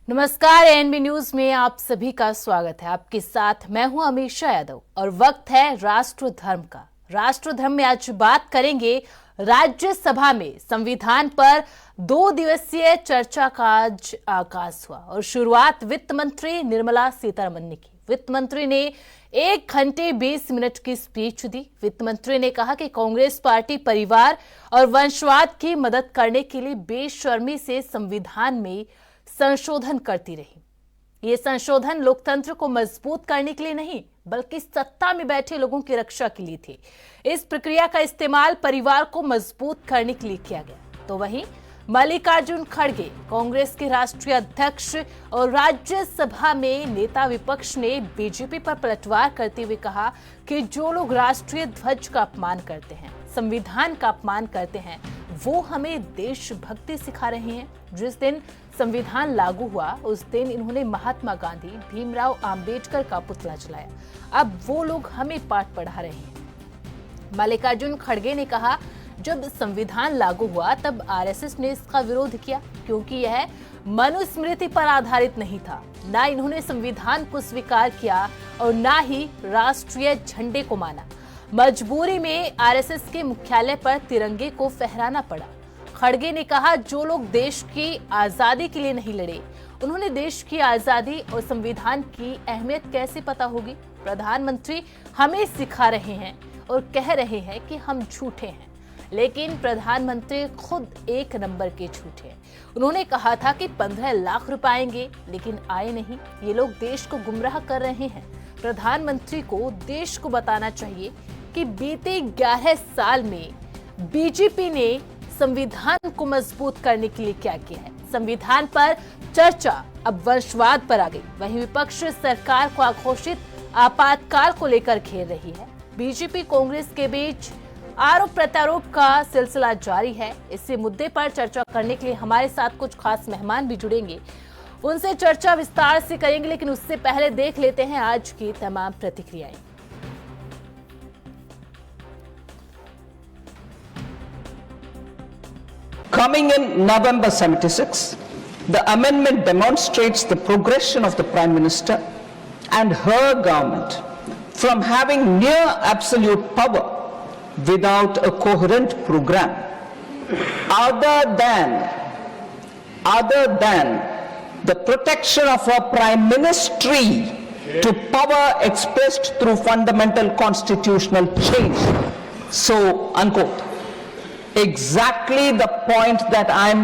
नमस्कार, ANB news में आप सभी का स्वागत है। आपके साथ मैं हूं अमीषा यादव और वक्त है राष्ट्र धर्म का। राष्ट्र धर्म में आज बात करेंगे राज्यसभा में संविधान पर 2 दिवसीय चर्चा का आज आगाज हुआ और शुरुआत वित्त मंत्री निर्मला सीतारमण ने की। वित्त मंत्री ने 1 घंटे 20 मिनट की स्पीच दी। वित्त मंत्री ने कहा कि कांग्रेस पार्टी परिवार और वंशवाद की मदद करने के लिए बेशर्मी से संविधान में संशोधन करती रही। ये संशोधन लोकतंत्र को मजबूत करने के लिए नहीं बल्कि सत्ता में बैठे लोगों की रक्षा के लिए थे। इस प्रक्रिया का इस्तेमाल परिवार को मजबूत करने के लिए किया गया। तो वहीं मल्लिकार्जुन खड़गे कांग्रेस के राष्ट्रीय अध्यक्ष और राज्यसभा में नेता विपक्ष ने बीजेपी पर पलटवार करते हुए कहा कि जो लोग राष्ट्रीय ध्वज का अपमान करते हैं, संविधान का अपमान करते हैं, वो हमें देशभक्ति सिखा रहे हैं। जिस दिन संविधान लागू हुआ उस दिन इन्होंने महात्मा गांधी, भीमराव अंबेडकर का पुतला जलाया। अब वो लोग हमें पाठ पढ़ा रहे हैं। मल्लिकार्जुन खड़गे ने कहा, जब संविधान लागू हुआ तब आरएसएस ने इसका विरोध किया क्योंकि यह मनुस्मृति पर आधारित नहीं था। ना इन्होंने संविधान को स्वीकार किया और ना ही राष्ट्रीय झंडे को माना। मजबूरी में आरएसएस के मुख्यालय पर तिरंगे को फहराना पड़ा। खड़गे ने कहा, जो लोग देश की आजादी के लिए नहीं लड़े, उन्होंने देश की आजादी और संविधान की अहमियत कैसे पता होगी। प्रधानमंत्री हमें सिखा रहे हैं और कह रहे हैं कि हम झूठे हैं, लेकिन प्रधानमंत्री खुद 1 नंबर के झूठे हैं। उन्होंने कहा था कि 15 लाख रुपए आएंगे, लेकिन आए नहीं। ये लोग देश को गुमराह कर रहे हैं। प्रधानमंत्री को देश को बताना चाहिए कि बीते 11 साल में बीजेपी ने संविधान को मजबूत करने के लिए क्या किया है। संविधान पर चर्चा अब वंशवाद पर आ गई। वहीं विपक्ष सरकार को घोषित आपातकाल को लेकर घेर रही है। बीजेपी कांग्रेस के बीच आरोप प्रत्यारोप का सिलसिला जारी है। इसी मुद्दे पर चर्चा करने के लिए हमारे साथ कुछ खास मेहमान भी जुड़ेंगे, उनसे चर्चा विस्तार से करेंगे। लेकिन उससे पहले देख लेते हैं आज की तमाम प्रतिक्रियाएं। Coming in November 76, the amendment demonstrates the progression of the Prime Minister and her government from having near absolute power without a coherent program other than the protection of her prime ministry to power expressed through fundamental constitutional change. So, unquote. Exactly the point that I'm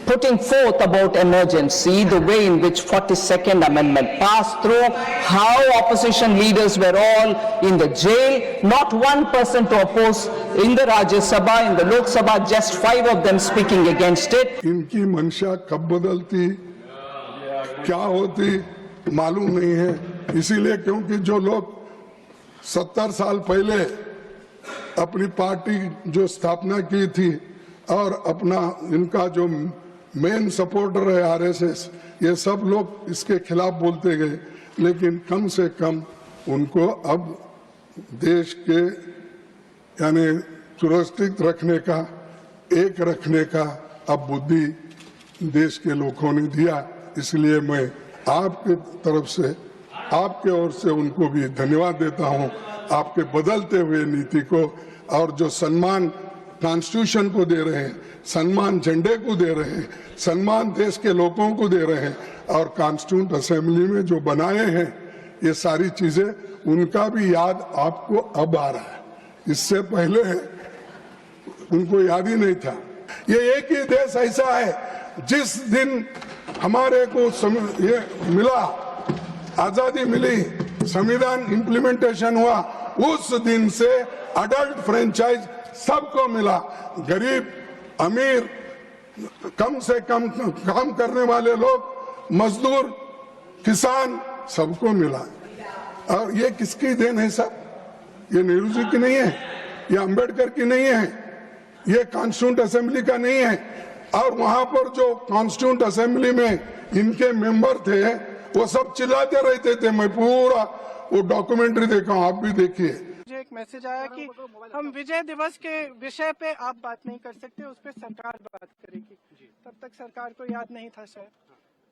putting forth about emergency, the way in which 42nd Amendment passed through, how opposition leaders were all in the jail, not one person to oppose in the Rajya Sabha, in the Lok Sabha, just 5 of them speaking against it. इनकी मंशा कब बदलती, क्या होती मालूम नहीं है। इसीलिए क्योंकि जो लोग 70 साल पहले अपनी पार्टी जो स्थापना की थी और अपना इनका जो मेन सपोर्टर है आरएसएस, ये सब लोग इसके खिलाफ बोलते गए, लेकिन कम से कम उनको अब देश के यानी सुरक्षित रखने का, एक रखने का अब बुद्धि देश के लोगों ने दिया। इसलिए मैं आपके तरफ से, आपके ओर से उनको भी धन्यवाद देता हूं, आपके बदलते हुए नीति को, और जो सम्मान कॉन्स्टिट्यूशन को दे रहे हैं, सम्मान झंडे को दे रहे हैं, सम्मान देश के लोगों को दे रहे हैं, और कॉन्स्टिट्यूंट असेंबली में जो बनाए हैं ये सारी चीजें, उनका भी याद आपको अब आ रहा है। इससे पहले उनको याद ही नहीं था। ये एक ही देश ऐसा है जिस दिन हमारे को ये मिला, आजादी मिली, संविधान इंप्लीमेंटेशन हुआ, उस दिन से अडल्ट फ्रेंचाइज सबको मिला। गरीब, अमीर, कम से कम काम करने वाले लोग, मजदूर, किसान, सबको मिला। और ये किसकी देन है सर? ये नेहरू जी की नहीं है, ये अंबेडकर की नहीं है, ये कॉन्स्टिट्यूंट असेंबली का नहीं है। और वहां पर जो कॉन्स्टिट्यूंट असेंबली में इनके मेंबर थे वो सब चिल्लाते रहते थे। मैं पूरा वो डॉक्यूमेंट्री देखा हूं, आप भी देखिए। मुझे एक मैसेज आया कि हम विजय दिवस के विषय पे आप बात नहीं कर सकते, उस पर सरकार बात करेगी। तब तक सरकार को याद नहीं था शायद।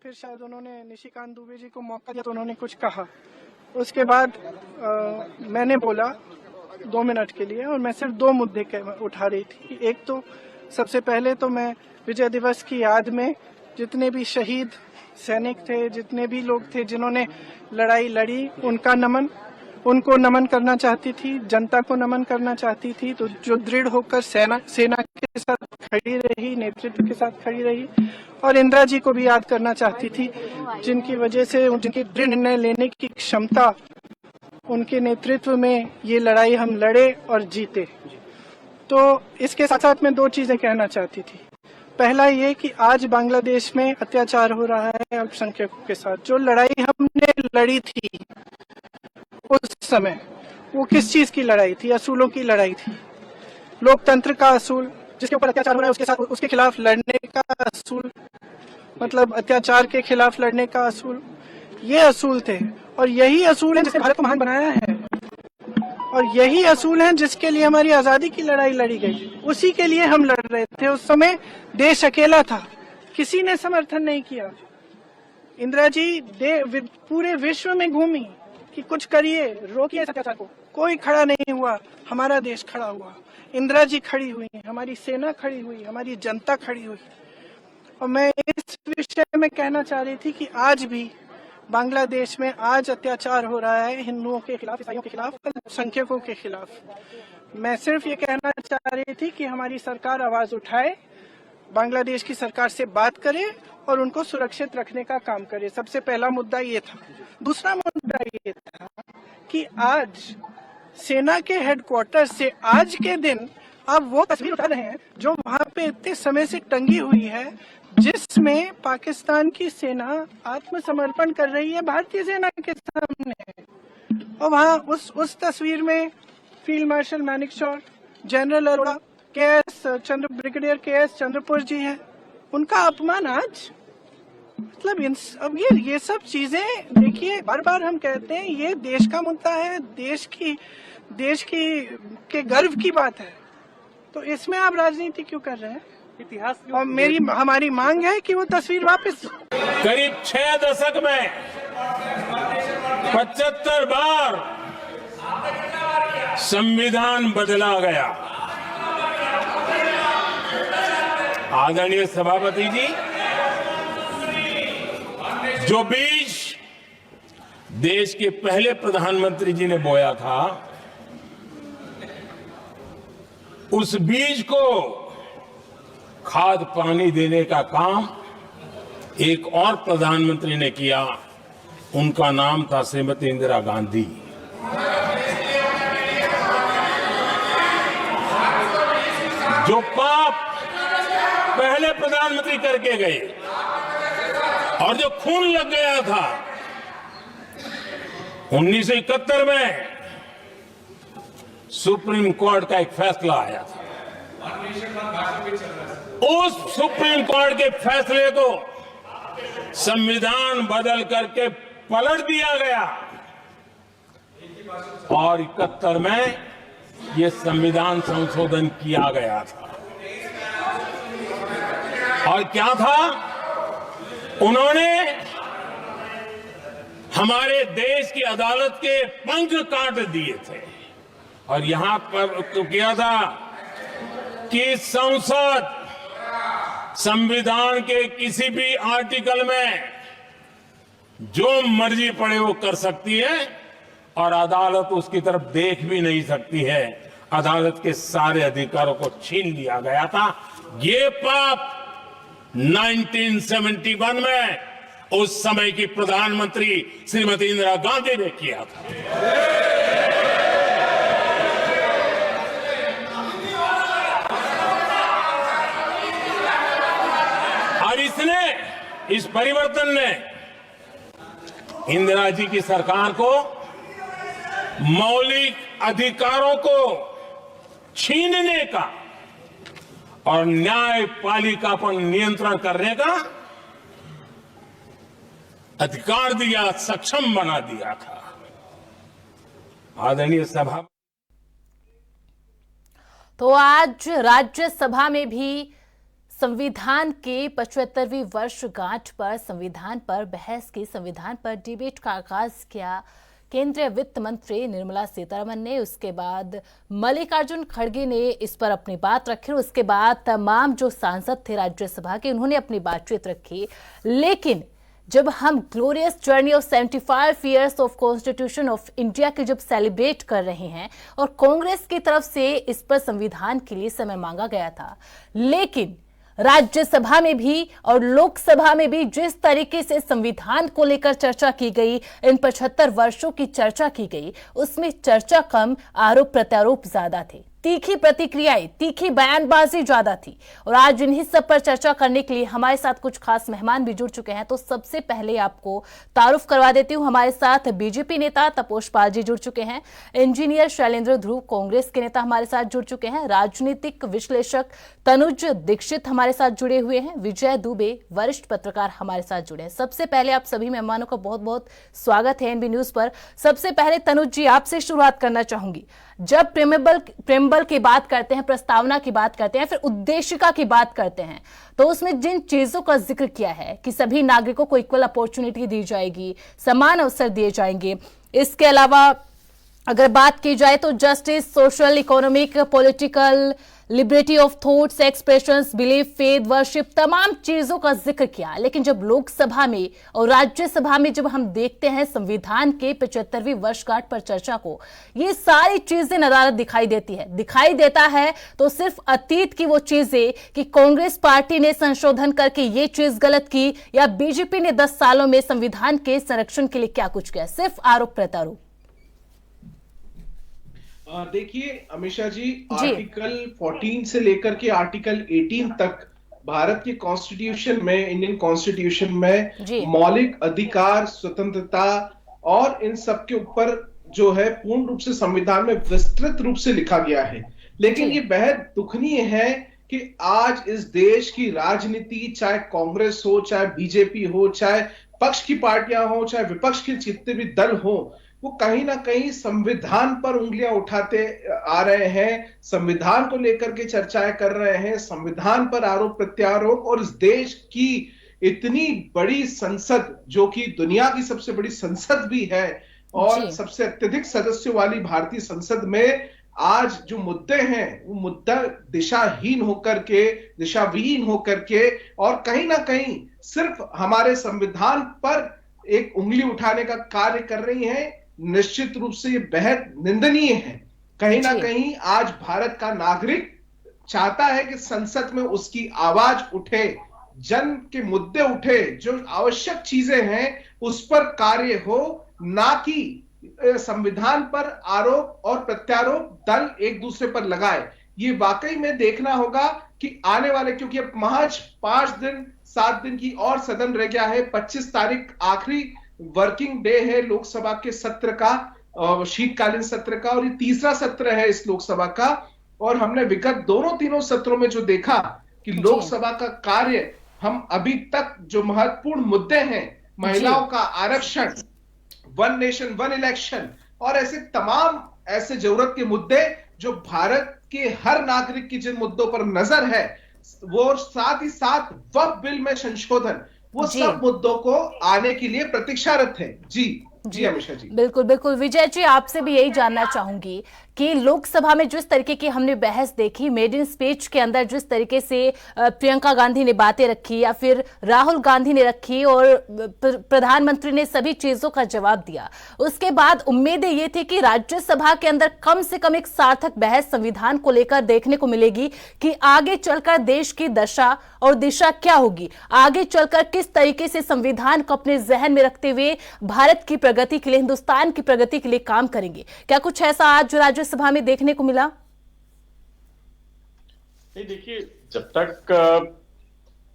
फिर शायद उन्होंने निशिकांत दुबे जी को मौका दिया तो उन्होंने कुछ कहा। उसके बाद मैंने बोला 2 मिनट के लिए, और मैं सिर्फ 2 मुद्दे उठा रही थी। एक तो सबसे पहले तो मैं विजय दिवस की याद में जितने भी शहीद सैनिक थे, जितने भी लोग थे जिन्होंने लड़ाई लड़ी, उनको नमन करना चाहती थी, जनता को नमन करना चाहती थी। तो जो दृढ़ होकर सेना के साथ खड़ी रही, नेतृत्व के साथ खड़ी रही, और इंदिरा जी को भी याद करना चाहती थी, जिनकी वजह से जिनकी दृढ़ निर्णय लेने की क्षमता, उनके नेतृत्व में ये लड़ाई हम लड़े और जीते। तो इसके साथ साथ मैं 2 चीजें कहना चाहती थी। पहला ये कि आज बांग्लादेश में अत्याचार हो रहा है अल्पसंख्यकों के साथ। जो लड़ाई हमने लड़ी थी उस समय, वो किस चीज की लड़ाई थी? असूलों की लड़ाई थी। लोकतंत्र का असूल, जिसके ऊपर अत्याचार हो रहा है उसके साथ उसके खिलाफ लड़ने का असूल, मतलब अत्याचार के खिलाफ लड़ने का असूल, ये असूल थे। और यही असूल है जिसने भारत को महान बनाया है, और यही असूल है जिसके लिए हमारी आजादी की लड़ाई लड़ी गई। उसी के लिए हम लड़ रहे थे। उस समय देश अकेला था, किसी ने समर्थन नहीं किया। इंदिरा जी पूरे विश्व में घूमी कि कुछ करिए, रोकिए इस अत्याचार को। कोई खड़ा नहीं हुआ, हमारा देश खड़ा हुआ। इंदिरा जी खड़ी हुई, हमारी सेना खड़ी हुई, हमारी जनता खड़ी हुई। और मैं इस विषय में कहना चाह रही थी कि आज भी बांग्लादेश में आज अत्याचार हो रहा है हिंदुओं के खिलाफ, ईसाइयों के खिलाफ, अल्पसंख्यकों के खिलाफ। मैं सिर्फ ये कहना चाह रही थी कि हमारी सरकार आवाज उठाए, बांग्लादेश की सरकार से बात करे और उनको सुरक्षित रखने का काम करे। सबसे पहला मुद्दा ये था। दूसरा मुद्दा ये था कि आज सेना के हेडक्वार्टर से आज के दिन आप वो तस्वीर उठा रहे हैं जो वहां पे इतने समय से टंगी हुई है, जिसमें पाकिस्तान की सेना आत्मसमर्पण कर रही है भारतीय सेना के सामने। और वहां उस तस्वीर में field marshal Manekshaw, general Arora, brigadier K S. Chandrapur ji हैं। उनका अपमान आज, मतलब अब ये सब चीजें देखिए, बार बार हम कहते हैं ये देश का मुद्दा है, देश के गर्व की बात है। तो इसमें आप राजनीति क्यों कर रहे हैं? इतिहास। और हमारी मांग है कि वो तस्वीर वापस। करीब 6 दशक में 75 बार संविधान बदला गया। आदरणीय सभापति जी, जो बीज देश के पहले प्रधानमंत्री जी ने बोया था, उस बीज को खाद पानी देने का काम एक और प्रधानमंत्री ने किया। उनका नाम था श्रीमती इंदिरा गांधी। जो पाप पहले प्रधानमंत्री करके गए और जो खून लग गया था 1971 में, सुप्रीम कोर्ट का एक फैसला आया था। उस सुप्रीम कोर्ट के फैसले को संविधान बदल करके पलट दिया गया और 71 में यह संविधान संशोधन किया गया था। और क्या था? उन्होंने हमारे देश की अदालत के पंख काट दिए थे और यहां पर तो किया था कि संसद संविधान के किसी भी आर्टिकल में जो मर्जी पड़े वो कर सकती है और अदालत उसकी तरफ देख भी नहीं सकती है। अदालत के सारे अधिकारों को छीन लिया गया था। ये पाप 1971 में उस समय की प्रधानमंत्री श्रीमती इंदिरा गांधी ने किया था। और इस परिवर्तन ने इंदिरा जी की सरकार को मौलिक अधिकारों को छीनने का और न्यायपालिका पर नियंत्रण करने का अधिकार दिया, सक्षम बना दिया था। आदरणीय सभा, तो आज राज्यसभा में भी संविधान के 75वीं वर्षगांठ पर संविधान पर बहस की, संविधान पर डिबेट का आगाज किया केंद्रीय वित्त मंत्री निर्मला सीतारमण ने। उसके बाद मल्लिकार्जुन खड़गे ने इस पर अपनी बात रखी। उसके बाद तमाम जो सांसद थे राज्यसभा के, उन्होंने अपनी बातचीत रखी। लेकिन जब हम glorious journey of 75 years of constitution of India के जब सेलिब्रेट कर रहे हैं और कांग्रेस की तरफ से इस पर संविधान के लिए समय मांगा गया था, लेकिन राज्यसभा में भी और लोकसभा में भी जिस तरीके से संविधान को लेकर चर्चा की गई, इन 75 वर्षों की चर्चा की गई, उसमें चर्चा कम, आरोप प्रत्यारोप ज्यादा थे, तीखी प्रतिक्रियाएं, तीखी बयानबाजी ज्यादा थी। और आज इन्हीं सब पर चर्चा करने के लिए हमारे साथ कुछ खास मेहमान भी जुड़ चुके हैं। तो सबसे पहले आपको तारुफ करवा देती हूं, हमारे साथ बीजेपी नेता तपोष पाल जी जुड़ चुके हैं, इंजीनियर शैलेंद्र ध्रुव कांग्रेस के नेता हमारे साथ जुड़ चुके हैं, राजनीतिक विश्लेषक तनुज दीक्षित हमारे साथ जुड़े हुए हैं, विजय दुबे वरिष्ठ पत्रकार हमारे साथ जुड़े हैं। सबसे पहले आप सभी मेहमानों का बहुत बहुत स्वागत है एनबी न्यूज पर। सबसे पहले तनुज जी, आपसे शुरुआत करना चाहूंगी। जब प्रेमबल की बात करते हैं, प्रस्तावना की बात करते हैं, फिर उद्देशिका की बात करते हैं, तो उसमें जिन चीजों का जिक्र किया है कि सभी नागरिकों को इक्वल अपॉर्चुनिटी दी जाएगी, समान अवसर दिए जाएंगे, इसके अलावा अगर बात की जाए तो justice, social, economic, political, liberty of thoughts, expressions, belief, faith, worship, तमाम चीजों का जिक्र किया। लेकिन जब लोकसभा में और राज्यसभा में जब हम देखते हैं संविधान के 75वीं वर्षगांठ पर चर्चा को, ये सारी चीजें नदारद दिखाई देता है तो सिर्फ अतीत की वो चीजें कि कांग्रेस पार्टी ने संशोधन करके ये चीज गलत की, या बीजेपी ने 10 सालों में संविधान के संरक्षण के लिए क्या कुछ किया, सिर्फ आरोप प्रत्यारोप। देखिए अमीषा जी, आर्टिकल 14 से लेकर के आर्टिकल 18 तक भारत के कॉन्स्टिट्यूशन में, इंडियन कॉन्स्टिट्यूशन में मौलिक अधिकार, स्वतंत्रता और इन सब के ऊपर जो है पूर्ण रूप से संविधान में विस्तृत रूप से लिखा गया है। लेकिन ये बेहद दुखनीय है कि आज इस देश की राजनीति, चाहे कांग्रेस हो, चाहे बीजेपी हो, चाहे पक्ष की पार्टियां हो, चाहे विपक्ष के जितने भी दल हो, वो कहीं ना कहीं संविधान पर उंगलियां उठाते आ रहे हैं, संविधान को लेकर के चर्चाएं कर रहे हैं, संविधान पर आरोप प्रत्यारोप। और इस देश की इतनी बड़ी संसद, जो कि दुनिया की सबसे बड़ी संसद भी है और सबसे अत्यधिक सदस्यों वाली भारतीय संसद में, आज जो मुद्दे हैं वो मुद्दा दिशाहीन होकर के, दिशाविहीन होकर के, और कहीं ना कहीं सिर्फ हमारे संविधान पर एक उंगली उठाने का कार्य कर रही है। निश्चित रूप से ये बेहद निंदनीय है। कहीं ना कहीं आज भारत का नागरिक चाहता है कि संसद में उसकी आवाज उठे, जन के मुद्दे उठे, जो आवश्यक चीजें हैं उस पर कार्य हो, ना कि संविधान पर आरोप और प्रत्यारोप दल एक दूसरे पर लगाए। ये वाकई में देखना होगा कि आने वाले, क्योंकि अब महज 7 दिन की और सदन रह गया है। 25 तारीख आखिरी वर्किंग डे है लोकसभा के सत्र का, शीतकालीन सत्र का, और ये तीसरा सत्र है इस लोकसभा का। और हमने विगत तीनों सत्रों में जो देखा कि लोकसभा का कार्य, हम अभी तक जो महत्वपूर्ण मुद्दे हैं, महिलाओं का आरक्षण, वन नेशन वन इलेक्शन, और ऐसे तमाम ऐसे जरूरत के मुद्दे जो भारत के हर नागरिक की जिन मुद्दों पर नजर है, वो साथ ही साथ वक्फ बिल में संशोधन, वो सब मुद्दों को आने के लिए प्रतीक्षारत है। जी अमीषा जी, बिल्कुल। विजय जी, आपसे भी यही जानना चाहूंगी कि लोकसभा में जिस तरीके की हमने बहस देखी, मेड इन स्पीच के अंदर जिस तरीके से प्रियंका गांधी ने बातें रखी या फिर राहुल गांधी ने रखी और प्रधानमंत्री ने सभी चीजों का जवाब दिया, उसके बाद उम्मीदें ये थी कि राज्यसभा के अंदर कम से कम एक सार्थक बहस संविधान को लेकर देखने को मिलेगी कि आगे चलकर देश की दशा और दिशा क्या होगी, आगे चलकर किस तरीके से संविधान को अपने जहन में रखते हुए भारत की प्रगति के लिए, हिंदुस्तान की प्रगति के लिए काम करेंगे। क्या कुछ ऐसा आज राज्यसभा में देखने को मिला? नहीं, देखिए, जब तक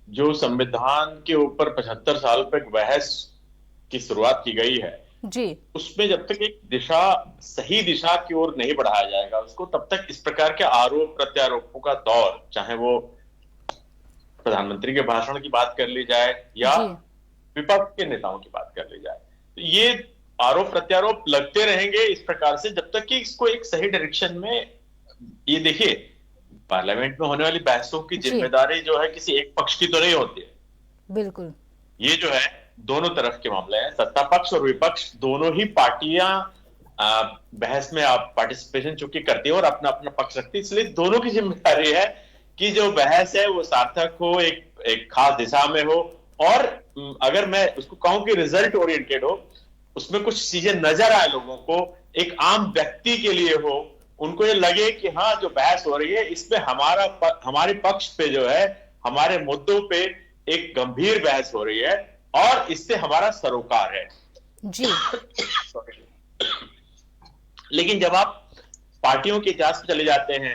जो संविधान के ऊपर 75 साल पर बहस की शुरुआत की गई है जी, उसमें जब तक एक दिशा, सही दिशा की ओर नहीं बढ़ाया जाएगा उसको, तब तक इस प्रकार के आरोप प्रत्यारोपों का दौर, चाहे वो प्रधानमंत्री के भाषण की बात कर ली जाए या विपक्ष के नेताओं की बात कर ली जाए, तो ये आरोप प्रत्यारोप लगते रहेंगे इस प्रकार से, जब तक कि इसको एक सही डायरेक्शन में, ये देखिए पार्लियामेंट में होने वाली बहसों की जिम्मेदारी जो है किसी एक पक्ष की तो नहीं होती है। बिल्कुल, ये जो है दोनों तरफ के मामले हैं, सत्ता पक्ष और विपक्ष दोनों ही पार्टियां बहस में आप पार्टिसिपेशन चूंकि करती है और अपना अपना पक्ष रखती है, इसलिए दोनों की जिम्मेदारी है कि जो बहस है वो सार्थक हो, एक खास दिशा में हो, और अगर मैं उसको कहूं कि रिजल्ट ओरिएंटेड हो, उसमें कुछ चीजें नजर आए लोगों को, एक आम व्यक्ति के लिए हो, उनको ये लगे कि हाँ जो बहस हो रही है इसमें हमारे पक्ष पे जो है, हमारे मुद्दों पे एक गंभीर बहस हो रही है और इससे हमारा सरोकार है जी। लेकिन जब आप पार्टियों के इतिहास पे चले जाते हैं,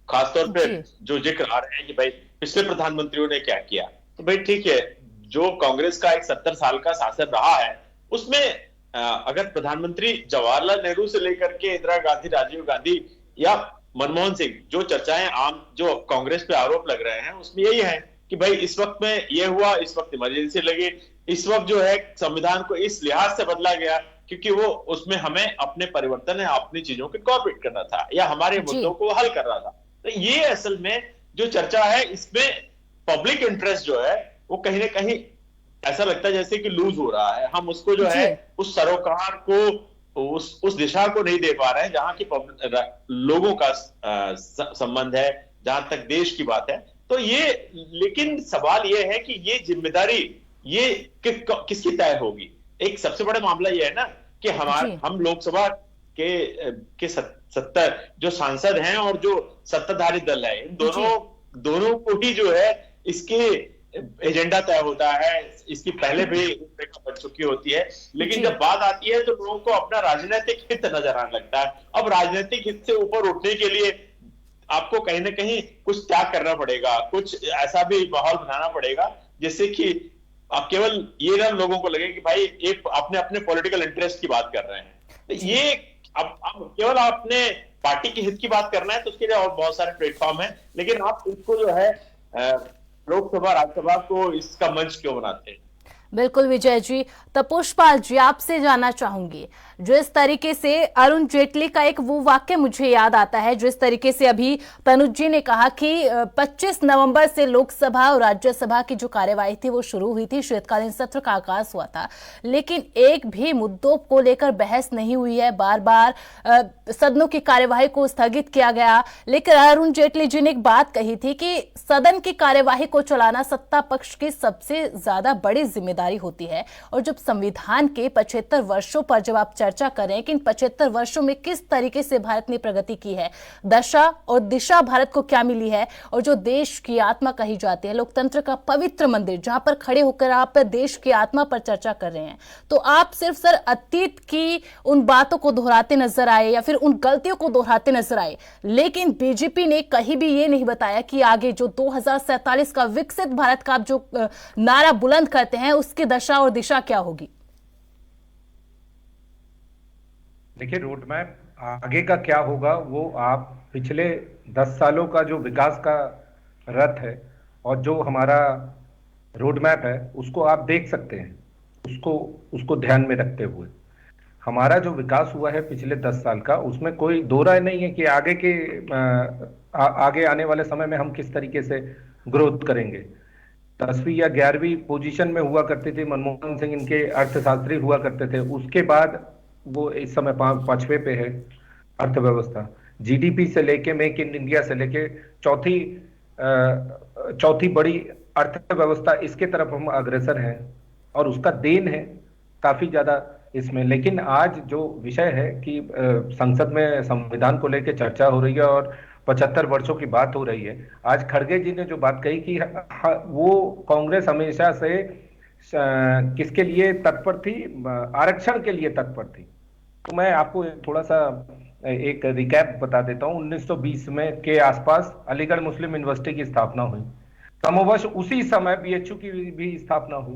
खासतौर पे जो जिक्र आ रहे हैं कि भाई पिछले प्रधानमंत्रियों ने क्या किया, तो भाई ठीक है, जो कांग्रेस का एक 70 साल का शासन रहा है उसमें अगर प्रधानमंत्री जवाहरलाल नेहरू से लेकर के इंदिरा गांधी, राजीव गांधी या मनमोहन सिंह, जो चर्चाएं आम जो कांग्रेस पे आरोप लग रहे हैं उसमें यही है कि भाई इस वक्त में ये हुआ, इस वक्त इमरजेंसी लगी, इस वक्त जो है संविधान को इस लिहाज से बदला गया क्योंकि वो उसमें हमें अपने परिवर्तन है, अपनी चीजों को कॉर्पोरेट करना था या हमारे मुद्दों को हल करना था। तो ये असल में जो चर्चा है इसमें पब्लिक इंटरेस्ट जो है वो कहीं ना कहीं ऐसा लगता है जैसे कि लूज हो रहा है। हम उसको जो है उस सरोकार को उस दिशा को नहीं दे पा रहे हैं जहां की लोगों का संबंध है, जहां तक देश की बात है। तो ये, लेकिन सवाल ये है कि ये जिम्मेदारी ये किसकी तय होगी। एक सबसे बड़ा मामला ये है ना कि हम लोकसभा के 70 जो सांसद हैं और जो सत्ताधारी दल है, इन दोनों को ही जो है इसके एजेंडा तय होता है, इसकी पहले भी बन चुकी होती है। लेकिन जब बात आती है तो लोगों को अपना राजनीतिक हित नजर आने लगता है। अब राजनीतिक हित से ऊपर उठने के लिए आपको कहीं ना कहीं कुछ त्याग करना पड़ेगा, कुछ ऐसा भी माहौल बनाना पड़ेगा जिससे कि आप केवल ये ना लोगों को लगे कि भाई एक अपने अपने पॉलिटिकल इंटरेस्ट की बात कर रहे हैं। तो ये अब केवल अपने पार्टी के हित की बात करना है तो उसके लिए और बहुत सारे प्लेटफॉर्म है, लेकिन आप इसको जो है लोकसभा राज्यसभा को इसका मंच क्यों बनाते हैं? बिल्कुल विजय जी। तो पुष्पाल जी, आपसे जानना चाहूंगी, जो इस तरीके से अरुण जेटली का एक वो वाक्य मुझे याद आता है, जो इस तरीके से अभी तनुज जी ने कहा कि 25 नवंबर से लोकसभा और राज्यसभा की जो कार्यवाही थी वो शुरू हुई थी, शीतकालीन सत्र का आगाज हुआ था, लेकिन एक भी मुद्दों को लेकर बहस नहीं हुई है। बार बार सदनों की कार्यवाही को स्थगित किया गया। लेकिन अरुण जेटली जी ने एक बात कही थी कि सदन की कार्यवाही को चलाना सत्ता पक्ष की सबसे ज्यादा बड़ी जिम्मेदारी होती है। और जब संविधान के 75 वर्षों पर जब आप चर्चा करें कि इन 75 वर्षों में किस तरीके से भारत ने प्रगति की है, दशा और दिशा भारत को क्या मिली है, और जो देश की आत्मा कही जाती है, लोकतंत्र का पवित्र मंदिर, जहां पर खड़े होकर आप देश की आत्मा पर चर्चा कर रहे हैं, तो आप सिर्फ सर अतीत की उन बातों को दोहराते नजर आए या फिर उन गलतियों को दोहराते नजर आए। लेकिन बीजेपी ने कहीं भी ये नहीं बताया कि आगे जो 2047 का विकसित भारत का आप जो नारा बुलंद करते हैं उसकी दशा और दिशा क्या होगी। देखिए, रोड मैप आगे का क्या होगा वो आप पिछले 10 सालों का जो विकास का रथ है और जो हमारा रोड मैप है उसको आप देख सकते हैं। उसको ध्यान में रखते हुए हमारा जो विकास हुआ है पिछले 10 साल का, उसमें कोई दो राय नहीं है कि आगे आने वाले समय में हम किस तरीके से ग्रोथ करेंगे। 10वीं या 11वीं पोजीशन में हुआ करते थे मनमोहन सिंह, इनके अर्थशास्त्री हुआ करते थे। उसके बाद वो इस समय 5वें पे है अर्थव्यवस्था। जीडीपी से लेके, मेक इन इंडिया से लेके चौथी बड़ी अर्थव्यवस्था, इसके तरफ हम अग्रसर हैं और उसका देन है काफी ज्यादा इसमें। लेकिन आज जो विषय है कि संसद में संविधान को लेकर चर्चा हो रही है और 75 वर्षों की बात हो रही है। आज खड़गे जी ने जो बात कही कि वो कांग्रेस हमेशा से किसके लिए तत्पर थी, आरक्षण के लिए तत्पर थी। तो मैं आपको थोड़ा सा एक रिकैप बता देता हूँ। 1920 में के आसपास अलीगढ़ मुस्लिम यूनिवर्सिटी की स्थापना हुई। क्रमवश उसी समय बीएचयू की भी स्थापना हुई।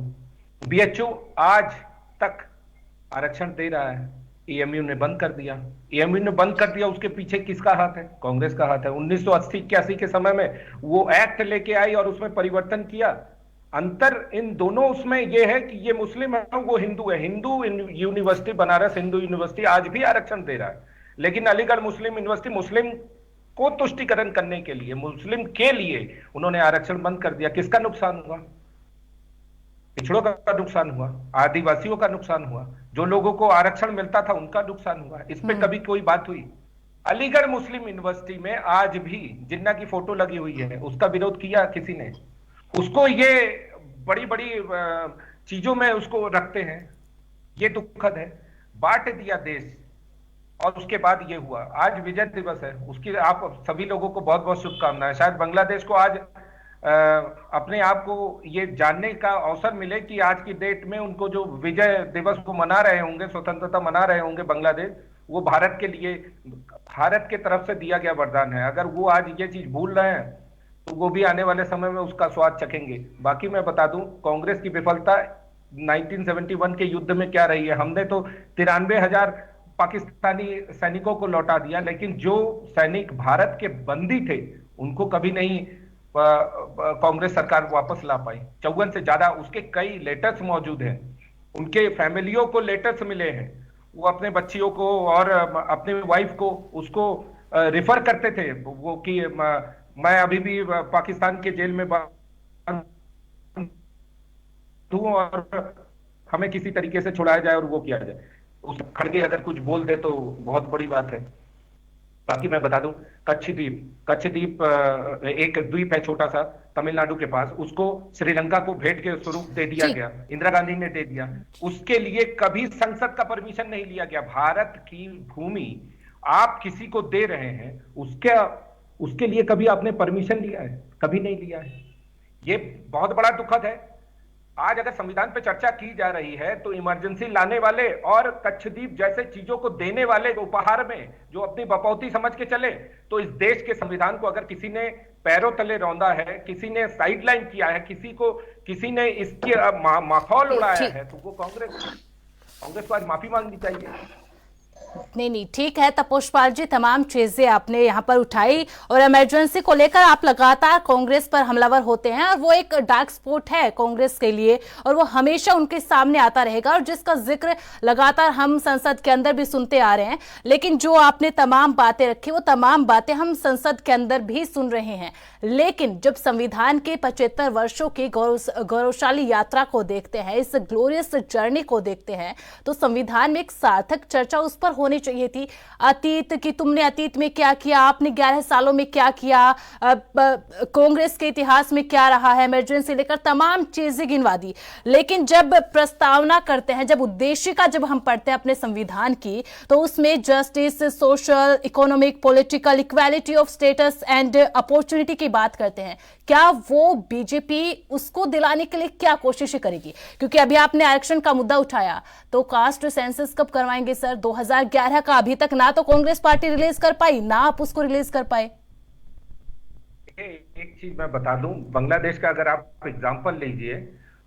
बीएचयू आज तक आरक्षण दे रहा है, एएमयू ने बंद कर दिया। एएमयू ने बंद कर दिया, उसके पीछे किसका हाथ है? कांग्रेस का हाथ है। 1980-81 के समय में वो एक्ट लेके आई और उसमें परिवर्तन किया। अंतर इन दोनों उसमें ये है कि ये मुस्लिम है, वो हिंदू है। हिंदू यूनिवर्सिटी, बनारस हिंदू यूनिवर्सिटी आज भी आरक्षण दे रहा है, लेकिन अलीगढ़ मुस्लिम यूनिवर्सिटी मुस्लिम को तुष्टीकरण करने के लिए, मुस्लिम के लिए उन्होंने आरक्षण बंद कर दिया। किसका नुकसान हुआ? पिछड़ों का नुकसान हुआ, आदिवासियों का नुकसान हुआ, जो लोगों को आरक्षण मिलता था उनका नुकसान हुआ। इस पे कभी कोई बात हुई? अलीगढ़ मुस्लिम यूनिवर्सिटी में आज भी जिन्ना की फोटो लगी हुई है, उसका विरोध किया किसी ने? उसको ये बड़ी बड़ी चीजों में उसको रखते हैं, ये दुखद है। बांट दिया देश और उसके बाद ये हुआ। आज विजय दिवस है, उसकी आप सभी लोगों को बहुत बहुत शुभकामनाएं। शायद बांग्लादेश को आज अपने आप को ये जानने का अवसर मिले कि आज की डेट में उनको जो विजय दिवस को मना रहे होंगे, स्वतंत्रता मना रहे होंगे बांग्लादेश, वो भारत के लिए, भारत के तरफ से दिया गया वरदान है। अगर वो आज ये चीज भूल रहे हैं तो वो भी आने वाले समय में उसका स्वाद चखेंगे। बाकी मैं बता दूं, कांग्रेस की विफलता 1971 के युद्ध में क्या रही है। हमने तो 93,000 पाकिस्तानी सैनिकों को लौटा दिया, लेकिन जो सैनिक भारत के बंदी थे उनको कभी नहीं कांग्रेस सरकार वापस ला पाई। 54 से ज्यादा उसके कई लेटर्स मौजूद हैं, उनके फैमिलियों को लेटर्स मिले हैं। वो अपने बच्चियों को और अपने वाइफ को उसको रिफर करते थे वो कि मैं अभी भी पाकिस्तान के जेल में हूं और हमें किसी तरीके से छुड़ाया जाए और वो किया जाए। उस खड़गे अगर कुछ बोल दे तो बहुत बड़ी बात है। बाकी मैं बता दूं, कच्छ द्वीप एक द्वीप है छोटा सा तमिलनाडु के पास, उसको श्रीलंका को भेंट के स्वरूप दे दिया गया, इंदिरा गांधी ने दे दिया। उसके लिए कभी संसद का परमिशन नहीं लिया गया। भारत की भूमि आप किसी को दे रहे हैं, उसके लिए कभी आपने परमिशन लिया है? कभी नहीं लिया है। ये बहुत बड़ा दुखद है। आज अगर संविधान पे चर्चा की जा रही है तो इमरजेंसी लाने वाले और कच्छद्वीप जैसे चीजों को देने वाले उपहार में जो अपनी बपौती समझ के चले, तो इस देश के संविधान को अगर किसी ने पैरों तले रौंदा है, किसी ने साइडलाइन किया है, किसी ने इसके माखौल उड़ाया है, तो वो कांग्रेस को आज माफी मांगनी चाहिए। नहीं, ठीक है तपोषपाल जी, तमाम चीजें आपने यहाँ पर उठाई और इमरजेंसी को लेकर आप लगातार कांग्रेस पर हमलावर होते हैं और वो एक डार्क स्पॉट है कांग्रेस के लिए और वो हमेशा उनके सामने आता रहेगा और जिसका जिक्र लगातार हम संसद के अंदर भी सुनते आ रहे हैं। लेकिन जो आपने तमाम बातें रखी वो तमाम बातें हम संसद के अंदर भी सुन रहे हैं। लेकिन जब संविधान के 75 वर्षों की गौरवशाली यात्रा को देखते हैं, इस ग्लोरियस जर्नी को देखते हैं, तो संविधान में एक सार्थक चर्चा उस पर होनी चाहिए थी। अतीत की, तुमने अतीत में क्या किया, आपने 11 सालों में क्या किया, कांग्रेस के इतिहास में क्या रहा है, इमरजेंसी लेकर तमाम चीजें गिनवा दी। लेकिन जब प्रस्तावना करते हैं, जब उद्देशिका जब हम पढ़ते हैं अपने संविधान की, तो उसमें justice, social, economic, political, equality of status and opportunity की बात करते हैं। क्या वो बीजेपी उसको दिलाने के लिए क्या कोशिश करेगी? क्योंकि अभी आपने आरक्षण का मुद्दा उठाया, तो कास्ट सेंसस कब करवाएंगे सर? 2011 का अभी तक ना तो कांग्रेस पार्टी रिलीज कर पाई, ना आप उसको रिलीज कर पाए। एक चीज मैं बता दूं, बांग्लादेश का अगर आप एग्जांपल लीजिए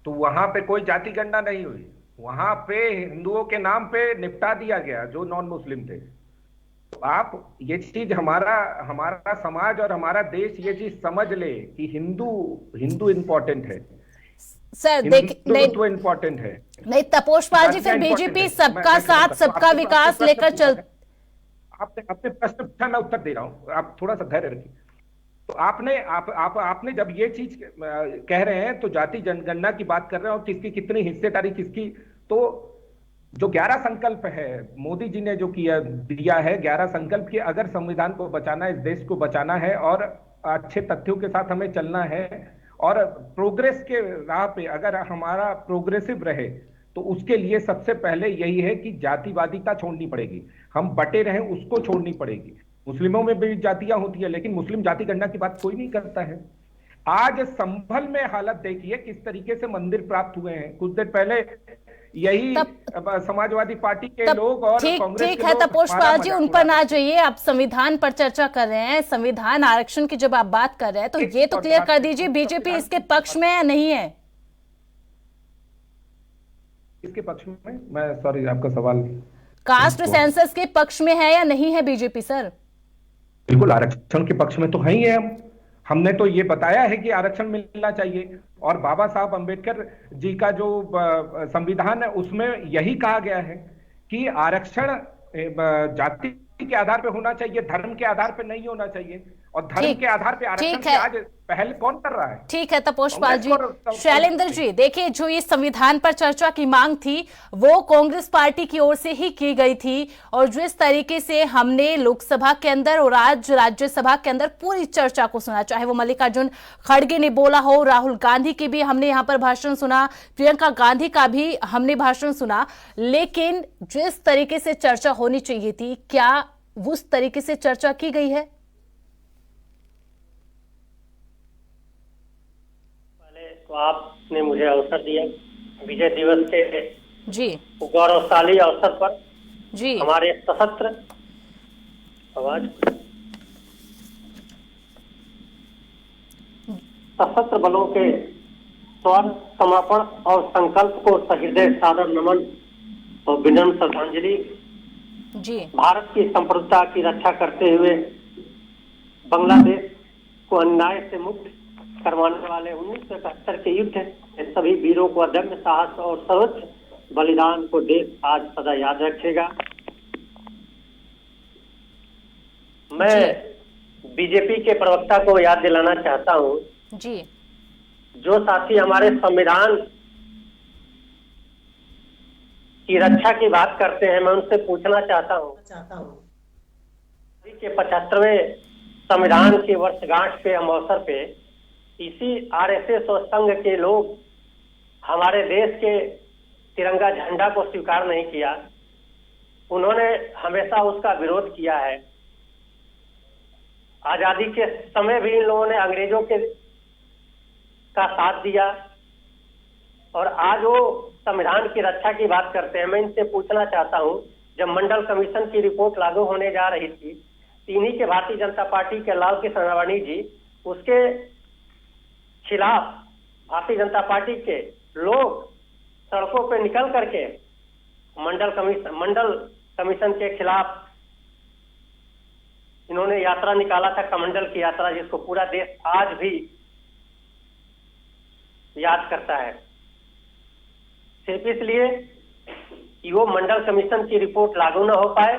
तो वहां पे कोई जाति गणना नहीं हुई। वहां पे हिंदुओं के नाम पे निपटा दिया गया जो नॉन मुस्लिम थे। तो आप ये चीज, हमारा समाज और हमारा देश ये चीज समझ ले कि हिंदू इंपॉर्टेंट है सर। हिंदुत्व इंपॉर्टेंट है। नहीं तपोषपाल जी, फिर बीजेपी सबका साथ सबका विकास लेकर चल। आपने प्रश्न पूछा, मैं उत्तर दे रहा हूं, आप थोड़ा सा धैर्य रखिए। तो आपने जब ये चीज कह रहे हैं तो जाति जनगणना की बात कर रहे हैं और किसकी कितनी हिस्सेदारी किसकी, तो जो 11 संकल्प है मोदी जी ने जो दिया है, 11 संकल्प की, अगर संविधान को बचाना है, इस देश को बचाना है और अच्छे तथ्यों के साथ हमें चलना है और प्रोग्रेस के राह पे अगर हमारा प्रोग्रेसिव रहे, तो उसके लिए सबसे पहले यही है कि जातिवादिता छोड़नी पड़ेगी। हम बटे रहे उसको छोड़नी पड़ेगी। मुस्लिमों में भी जातियां होती है, लेकिन मुस्लिम जाति गणना की बात कोई नहीं करता है। आज संभल में हालत देखिए किस तरीके से मंदिर प्राप्त हुए हैं। कुछ देर पहले यही समाजवादी पार्टी के लोग और कांग्रेस ठीक है तपोषपाल जी, उन पर ना जाइए। आप संविधान पर चर्चा कर रहे हैं, संविधान आरक्षण की जब आप बात कर रहे हैं तो ये तो क्लियर कर दीजिए, बीजेपी इसके पक्ष में या नहीं है? इसके पक्ष में, मैं सॉरी आपका सवाल, कास्ट सेंसस के पक्ष में है या नहीं है बीजेपी? सर बिल्कुल आरक्षण के पक्ष में तो है ही है। हमने तो ये बताया है कि आरक्षण मिलना चाहिए और बाबा साहब अंबेडकर जी का जो संविधान है उसमें यही कहा गया है कि आरक्षण जाति के आधार पे होना चाहिए, धर्म के आधार पे नहीं होना चाहिए। और धर्म के आधार पे आरक्षण की आज पहल कौन कर रहा है? ठीक है तपोष पाल जी। शैलेंद्र जी, देखिए जो ये संविधान पर चर्चा की मांग थी वो कांग्रेस पार्टी की ओर से ही की गई थी, और जिस तरीके से हमने लोकसभा के अंदर और आज राज्यसभा के अंदर पूरी चर्चा को सुना, चाहे वो मल्लिकार्जुन खड़गे ने बोला हो, राहुल गांधी की भी हमने यहाँ पर भाषण सुना, प्रियंका गांधी का भी हमने भाषण सुना, लेकिन जिस तरीके से चर्चा होनी चाहिए थी, क्या उस तरीके से चर्चा की गई है? तो आपने मुझे अवसर दिया विजय दिवस के जी गौरवशाली अवसर पर जी हमारे सशस्त्र बलों के स्वर समर्पण और संकल्प को सहृदय सादर नमन और विनम्र श्रद्धांजलि। जी भारत की संप्रभुता की रक्षा करते हुए बांग्लादेश को अन्याय से मुक्त करवाने वाले 1971 के युद्ध के सभी वीरों को अदम्य साहस और सर्वोच्च बलिदान को देश आज सदा याद रखेगा। मैं बीजेपी के प्रवक्ता को याद दिलाना चाहता हूं जी, जो साथी हमारे संविधान की रक्षा की बात करते हैं, मैं उनसे पूछना चाहता हूं के 75वें संविधान की वर्षगांठ के हम अवसर पे इसी आरएसएस और संघ के लोग हमारे देश के तिरंगा झंडा को स्वीकार नहीं किया, उन्होंने हमेशा उसका विरोध किया है। आजादी के समय भी इन लोगों ने अंग्रेजों के का साथ दिया, और आज वो संविधान की रक्षा की बात करते हैं। मैं इनसे पूछना चाहता हूं, जब मंडल कमीशन की रिपोर्ट लागू होने जा रही थी, इन्हीं के भारतीय जनता पार्टी के लाल कृष्ण आडवाणी जी उसके खिलाफ भारतीय जनता पार्टी के लोग सड़कों पे निकल करके मंडल कमीशन के खिलाफ इन्होंने यात्रा निकाला था, कमंडल की यात्रा, जिसको पूरा देश आज भी याद करता है। सिर्फ इसलिए कि वो मंडल कमीशन की रिपोर्ट लागू न हो पाए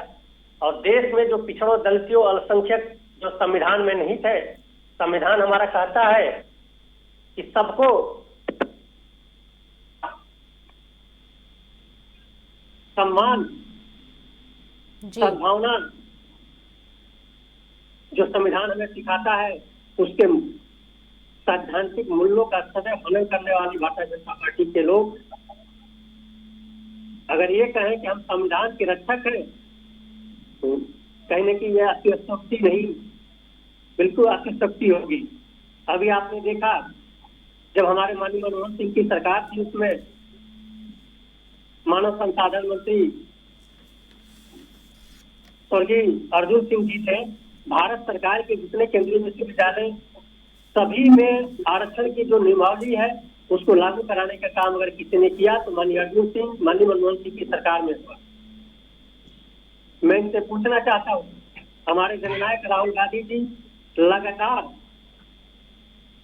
और देश में जो पिछड़ों, दलितों, अल्पसंख्यक जो संविधान में नहीं थे, संविधान हमारा कहता है कि सबको सम्मान, सद्भावना जो संविधान हमें सिखाता है, उसके सैद्धांतिक मूल्यों का सदैव हनन करने वाली भारतीय जनता पार्टी के लोग अगर ये कहें कि हम संविधान की रक्षा करें, तो कहने की यह अतिशक्ति नहीं, बिल्कुल अतिशक्ति होगी। अभी आपने देखा जब हमारे माननीय मनमोहन सिंह की सरकार थी, उसमें मानव संसाधन मंत्री स्वर्गीय अर्जुन सिंह जी थे। भारत सरकार के जितने केंद्रीय विश्वविद्यालय सभी में आरक्षण की जो नियमावली है उसको लागू कराने का काम अगर किसी ने किया तो माननीय अर्जुन सिंह, माननीय मनमोहन सिंह की सरकार में हुआ। मैं इनसे पूछना चाहता हूँ, हमारे जननायक राहुल गांधी जी लगातार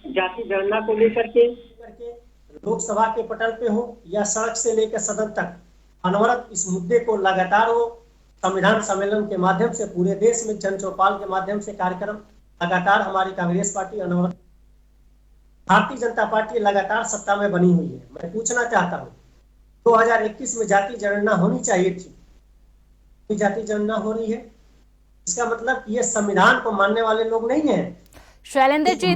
जाति जनगणना को लेकर के लोकसभा के पटल पे हो या सड़क से लेकर सदन तक अनवरत इस मुद्दे को लगातार वो संविधान सम्मेलन के माध्यम से पूरे देश में जन चौपाल के माध्यम से कार्यक्रम लगातार हमारी कांग्रेस पार्टी अनवरत, भारतीय जनता पार्टी लगातार सत्ता में बनी हुई है। मैं पूछना चाहता हूँ, 2021 में जाति जनगणना होनी चाहिए थी, जाति जनगणना हो रही है, इसका मतलब ये संविधान को मानने वाले लोग नहीं है। शैलेंद्र जी,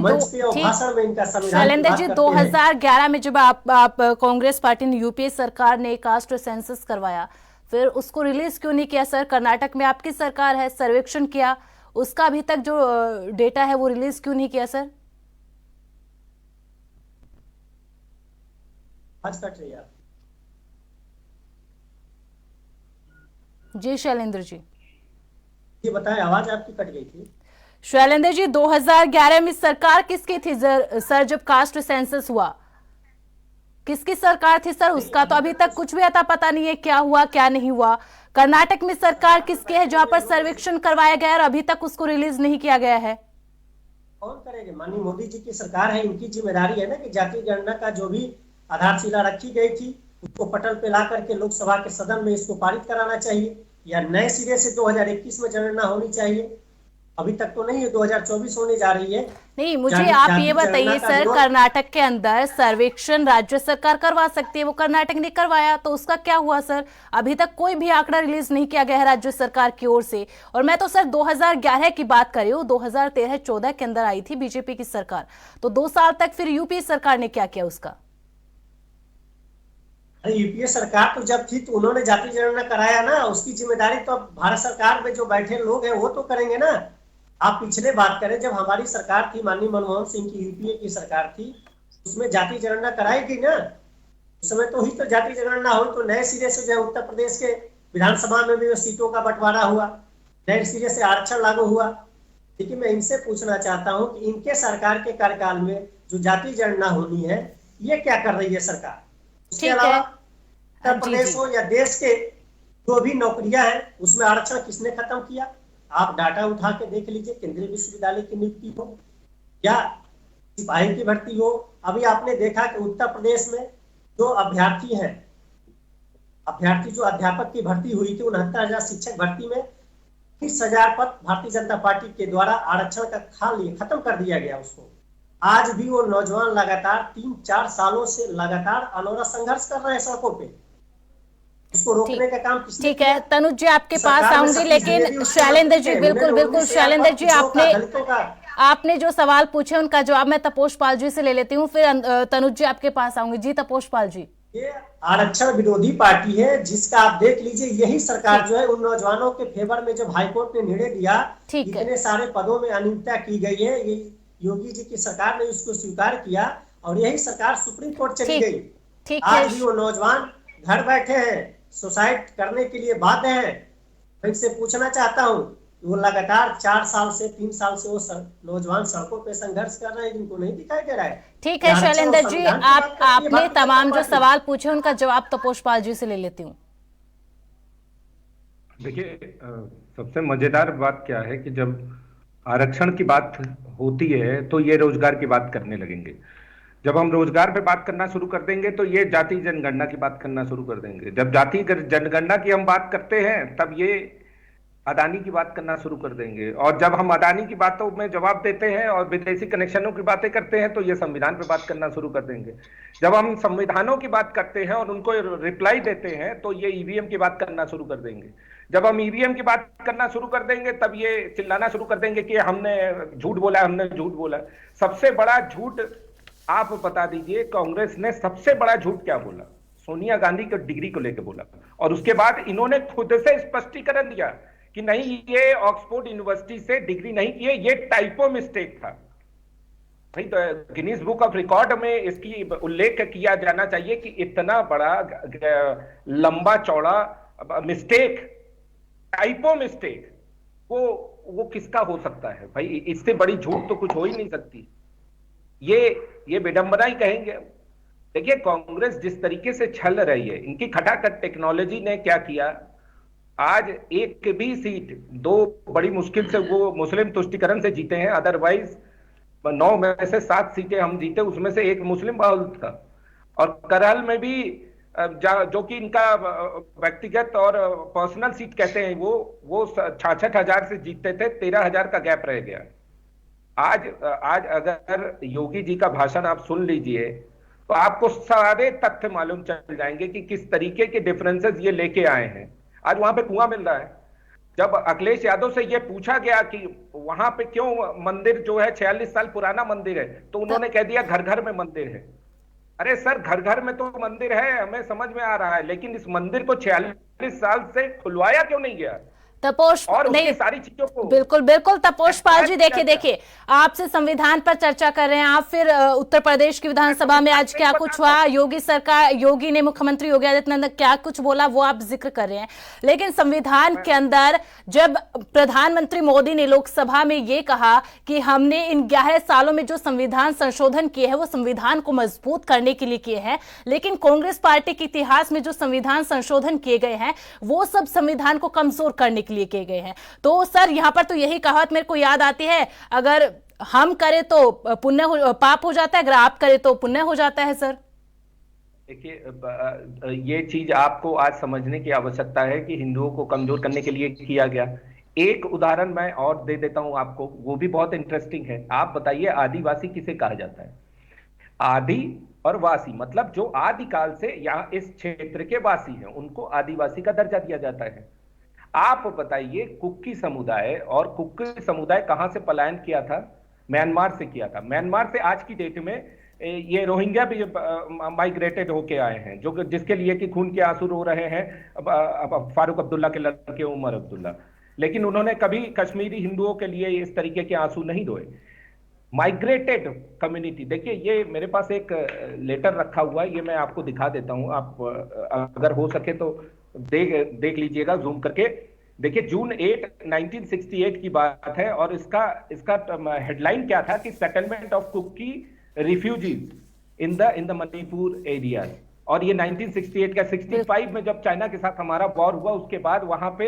शैलेंद्र जी 2011 में जब आप कांग्रेस पार्टी ने, यूपीए सरकार ने कास्ट सेंसस करवाया, फिर उसको रिलीज क्यों नहीं किया सर? कर्नाटक में आपकी सरकार है, सर्वेक्षण किया, उसका अभी तक जो डेटा है वो रिलीज क्यों नहीं किया सर? आज कट रही है जी शैलेंद्र जी, ये बताएं, आवाज आपकी कट गई थी। शैलेंद्र जी 2011 में सरकार किसकी थी सर जब कास्ट सेंसस हुआ? किसकी सरकार थी सर? उसका तो अभी तक कुछ भी अता पता नहीं है, क्या हुआ क्या नहीं हुआ। कर्नाटक में सरकार किसकी है जहां पर सर्वेक्षण करवाया गया और अभी तक उसको रिलीज नहीं किया गया है? कौन करेगा? माननीय मोदी जी की सरकार है, इनकी जिम्मेदारी है ना कि जाति गणना का जो भी आधारशिला रखी गई थी उसको पटल पे ला करके लोकसभा के सदन में इसको पारित कराना चाहिए। या नए सिरे से 2021 में जनगणना होनी चाहिए? अभी तक तो नहीं है, 2024 होने जा रही है। नहीं, मुझे आप ये बताइए सर, कर्नाटक के अंदर सर्वेक्षण राज्य सरकार करवा सकती है, वो कर्नाटक ने करवाया, तो उसका क्या हुआ सर? अभी तक कोई भी आंकड़ा रिलीज नहीं किया गया है राज्य सरकार की ओर से। और मैं तो सर 2011 की बात कर रही हूँ, 2013-14 के अंदर आई थी बीजेपी की सरकार, तो 2 साल तक फिर यूपीए सरकार ने क्या किया उसका? यूपीए सरकार तो जब थी तो उन्होंने जाति जनगणना कराया ना, उसकी जिम्मेदारी तो अब भारत सरकार में जो बैठे लोग हैं वो तो करेंगे ना। आप पिछले बात करें, जब हमारी सरकार थी, माननीय मनमोहन सिंह की यूपीए की सरकार थी, उसमें जाति जनगणना कराई गई ना, उस समय तो ही तो जाति जनगणना हुई, तो नए सिरे से जो है उत्तर प्रदेश के विधानसभा में भी सीटों का बंटवारा हुआ, नए सिरे से आरक्षण लागू हुआ। लेकिन मैं इनसे पूछना चाहता हूँ कि इनके सरकार के कार्यकाल में जो जाति जनगणना होनी है, ये क्या कर रही है सरकार? उसके अलावा उत्तर प्रदेश हो या देश के जो भी नौकरियां हैं, उसमें आरक्षण किसने खत्म किया? आप डाटा उठा के देख लीजिए, केंद्रीय विश्वविद्यालय की नियुक्ति हो या सिपाही की भर्ती हो। अभी आपने देखा कि उत्तर प्रदेश में जो अभ्यर्थी हैं, जो अध्यापक की भर्ती हुई थी, 69,000 शिक्षक भर्ती में 30,000 पद भारतीय जनता पार्टी के द्वारा आरक्षण का खत्म कर दिया गया उसको। आज भी वो नौजवान लगातार 3-4 सालों से लगातार अनोरा संघर्ष कर रहे हैं सड़कों पे। इसको रोकने का काम किसने? ठीक है तनुज जी, आपके पास आऊंगी, लेकिन शैलेंद्र जी, बिल्कुल शैलेंद्र जी, आपने जो सवाल पूछे उनका जवाब मैं तपोष पाल जी से ले लेती हूँ, फिर तनुज जी आपके पास आऊंगी। जी तपोष पाल जी। ये आरक्षण विरोधी पार्टी है, जिसका आप देख लीजिए, यही सरकार जो है उन नौजवानों के फेवर में जब हाईकोर्ट ने निर्णय दिया, इतने सारे पदों में अनियमितता की गई है, ये योगी जी की सरकार ने उसको स्वीकार किया और यही सरकार सुप्रीम कोर्ट चली गई। आज भी वो नौजवान घर बैठे हैं, सुसाइड करने के लिए बाध्य हैं। मैं इनसे पूछना चाहता हूँ, वो लगातार 4 साल से 3 साल से वो नौजवान सड़कों पे संघर्ष कर रहे हैं, जिनको नहीं दिखाई दे रहा है। ठीक है शैलेंद्र जी, आपने तमाम जो सवाल पूछे उनका जवाब तपोष पाल जी से ले लेती हूँ। देखिए, सबसे मजेदार बात क्या है कि जब आरक्षण की बात होती है तो ये रोजगार की बात करने लगेंगे। जब हम रोजगार पे बात करना शुरू कर देंगे तो ये जाति जनगणना की बात करना शुरू कर देंगे। जब जाति जनगणना की हम बात करते हैं तब ये अदानी की बात करना शुरू कर देंगे, और जब हम अदानी की बातों में जवाब देते हैं और विदेशी कनेक्शनों की बातें करते हैं तो ये संविधान पे बात करना शुरू कर देंगे। जब हम संविधानों की बात करते हैं और उनको रिप्लाई देते हैं तो ये ईवीएम की बात करना शुरू कर देंगे। जब हम ईवीएम की बात करना शुरू कर देंगे तब ये चिल्लाना शुरू कर देंगे कि हमने झूठ बोला, हमने झूठ बोला। सबसे बड़ा झूठ आप बता दीजिए, कांग्रेस ने सबसे बड़ा झूठ क्या बोला? सोनिया गांधी के डिग्री को लेकर बोला, और उसके बाद इन्होंने खुद से स्पष्टीकरण दिया कि नहीं, ये ऑक्सफोर्ड यूनिवर्सिटी से डिग्री नहीं की है, ये टाइपो मिस्टेक था। भाई तो गिनीज बुक ऑफ रिकॉर्ड में इसकी उल्लेख किया जाना चाहिए कि इतना बड़ा लंबा चौड़ा मिस्टेक, टाइपो मिस्टेक, वो किसका हो सकता है? भाई इससे बड़ी झूठ तो कुछ हो ही नहीं सकती। ये विडंबना ही कहेंगे। देखिए, कांग्रेस जिस तरीके से छल रही है, इनकी खटाखट टेक्नोलॉजी ने क्या किया, आज एक भी सीट, 2 बड़ी मुश्किल से वो मुस्लिम तुष्टिकरण से जीते हैं, अदरवाइज 9 में से 7 सीटें हम जीते, उसमें से एक मुस्लिम बहुल था। और करहल में भी जो कि इनका व्यक्तिगत और पर्सनल सीट कहते हैं, वो 66,000 से जीतते थे, 13,000 का गैप रह गया। आज अगर योगी जी का भाषण आप सुन लीजिए तो आपको सारे तथ्य मालूम चल जाएंगे कि किस तरीके के डिफरेंसेस ये लेके आए हैं। आज वहां पे कुआं मिल रहा है। जब अखिलेश यादव से ये पूछा गया कि वहां पे क्यों मंदिर जो है 46 साल पुराना मंदिर है, तो उन्होंने कह दिया घर घर में मंदिर है। अरे सर, घर घर में तो मंदिर है, हमें समझ में आ रहा है, लेकिन इस मंदिर को 46 साल से खुलवाया क्यों नहीं गया? तपोष नहीं, सारी चीजों को बिल्कुल तपोष पाल जी, देखिए आपसे संविधान पर चर्चा कर रहे हैं आप, फिर उत्तर प्रदेश की विधानसभा में आज क्या कुछ हुआ, योगी ने, मुख्यमंत्री योगी आदित्यनाथ क्या कुछ बोला, वो आप जिक्र कर रहे हैं। लेकिन संविधान के अंदर जब प्रधानमंत्री मोदी ने लोकसभा में ये कहा कि हमने इन 11 सालों में जो संविधान संशोधन किए हैं वो संविधान को मजबूत करने के लिए किए हैं, लेकिन कांग्रेस पार्टी के इतिहास में जो संविधान संशोधन किए गए हैं वो सब संविधान को कमजोर करने लिए किए गए हैं। तो सर यहां पर तो यही कहावत मेरे को याद आती है, अगर हम करें तो पुण्य पाप हो जाता है, अगर आप करें तो पुण्य हो जाता है। सर देखिए, ये चीज आपको आज समझने की आवश्यकता है कि हिंदुओं को कमजोर करने के लिए किया गया। एक उदाहरण मैं और दे देता हूं आपको, वो भी बहुत इंटरेस्टिंग है। आप बताइए, आदिवासी किसे कहा जाता है? आदि और वासी, मतलब जो आदिकाल से यहाँ इस क्षेत्र के वासी हैं उनको आदिवासी का दर्जा दिया जाता है। आप बताइए, कुकी समुदाय, और कुकी समुदाय कहां से पलायन किया था? म्यांमार से किया था। म्यांमार से आज की डेट में ये रोहिंग्या भी माइग्रेटेड होके आए हैं, जो जिसके लिए कि खून के आंसू रो रहे हैं फारूक अब्दुल्ला के लड़के उमर अब्दुल्ला, लेकिन उन्होंने कभी कश्मीरी हिंदुओं के लिए इस तरीके के आंसू नहीं रोए। माइग्रेटेड कम्युनिटी, देखिए ये मेरे पास एक लेटर रखा हुआ है, ये मैं आपको दिखा देता हूं, आप अगर हो सके तो देख लीजिएगा जूम करके। देखिए जून 8 1968 की बात है, और इसका हेडलाइन क्या था कि settlement of Kuki refugees in the Manipur area. और ये 1968 का 65 में जब चाइना के साथ हमारा वॉर हुआ, उसके बाद वहां पे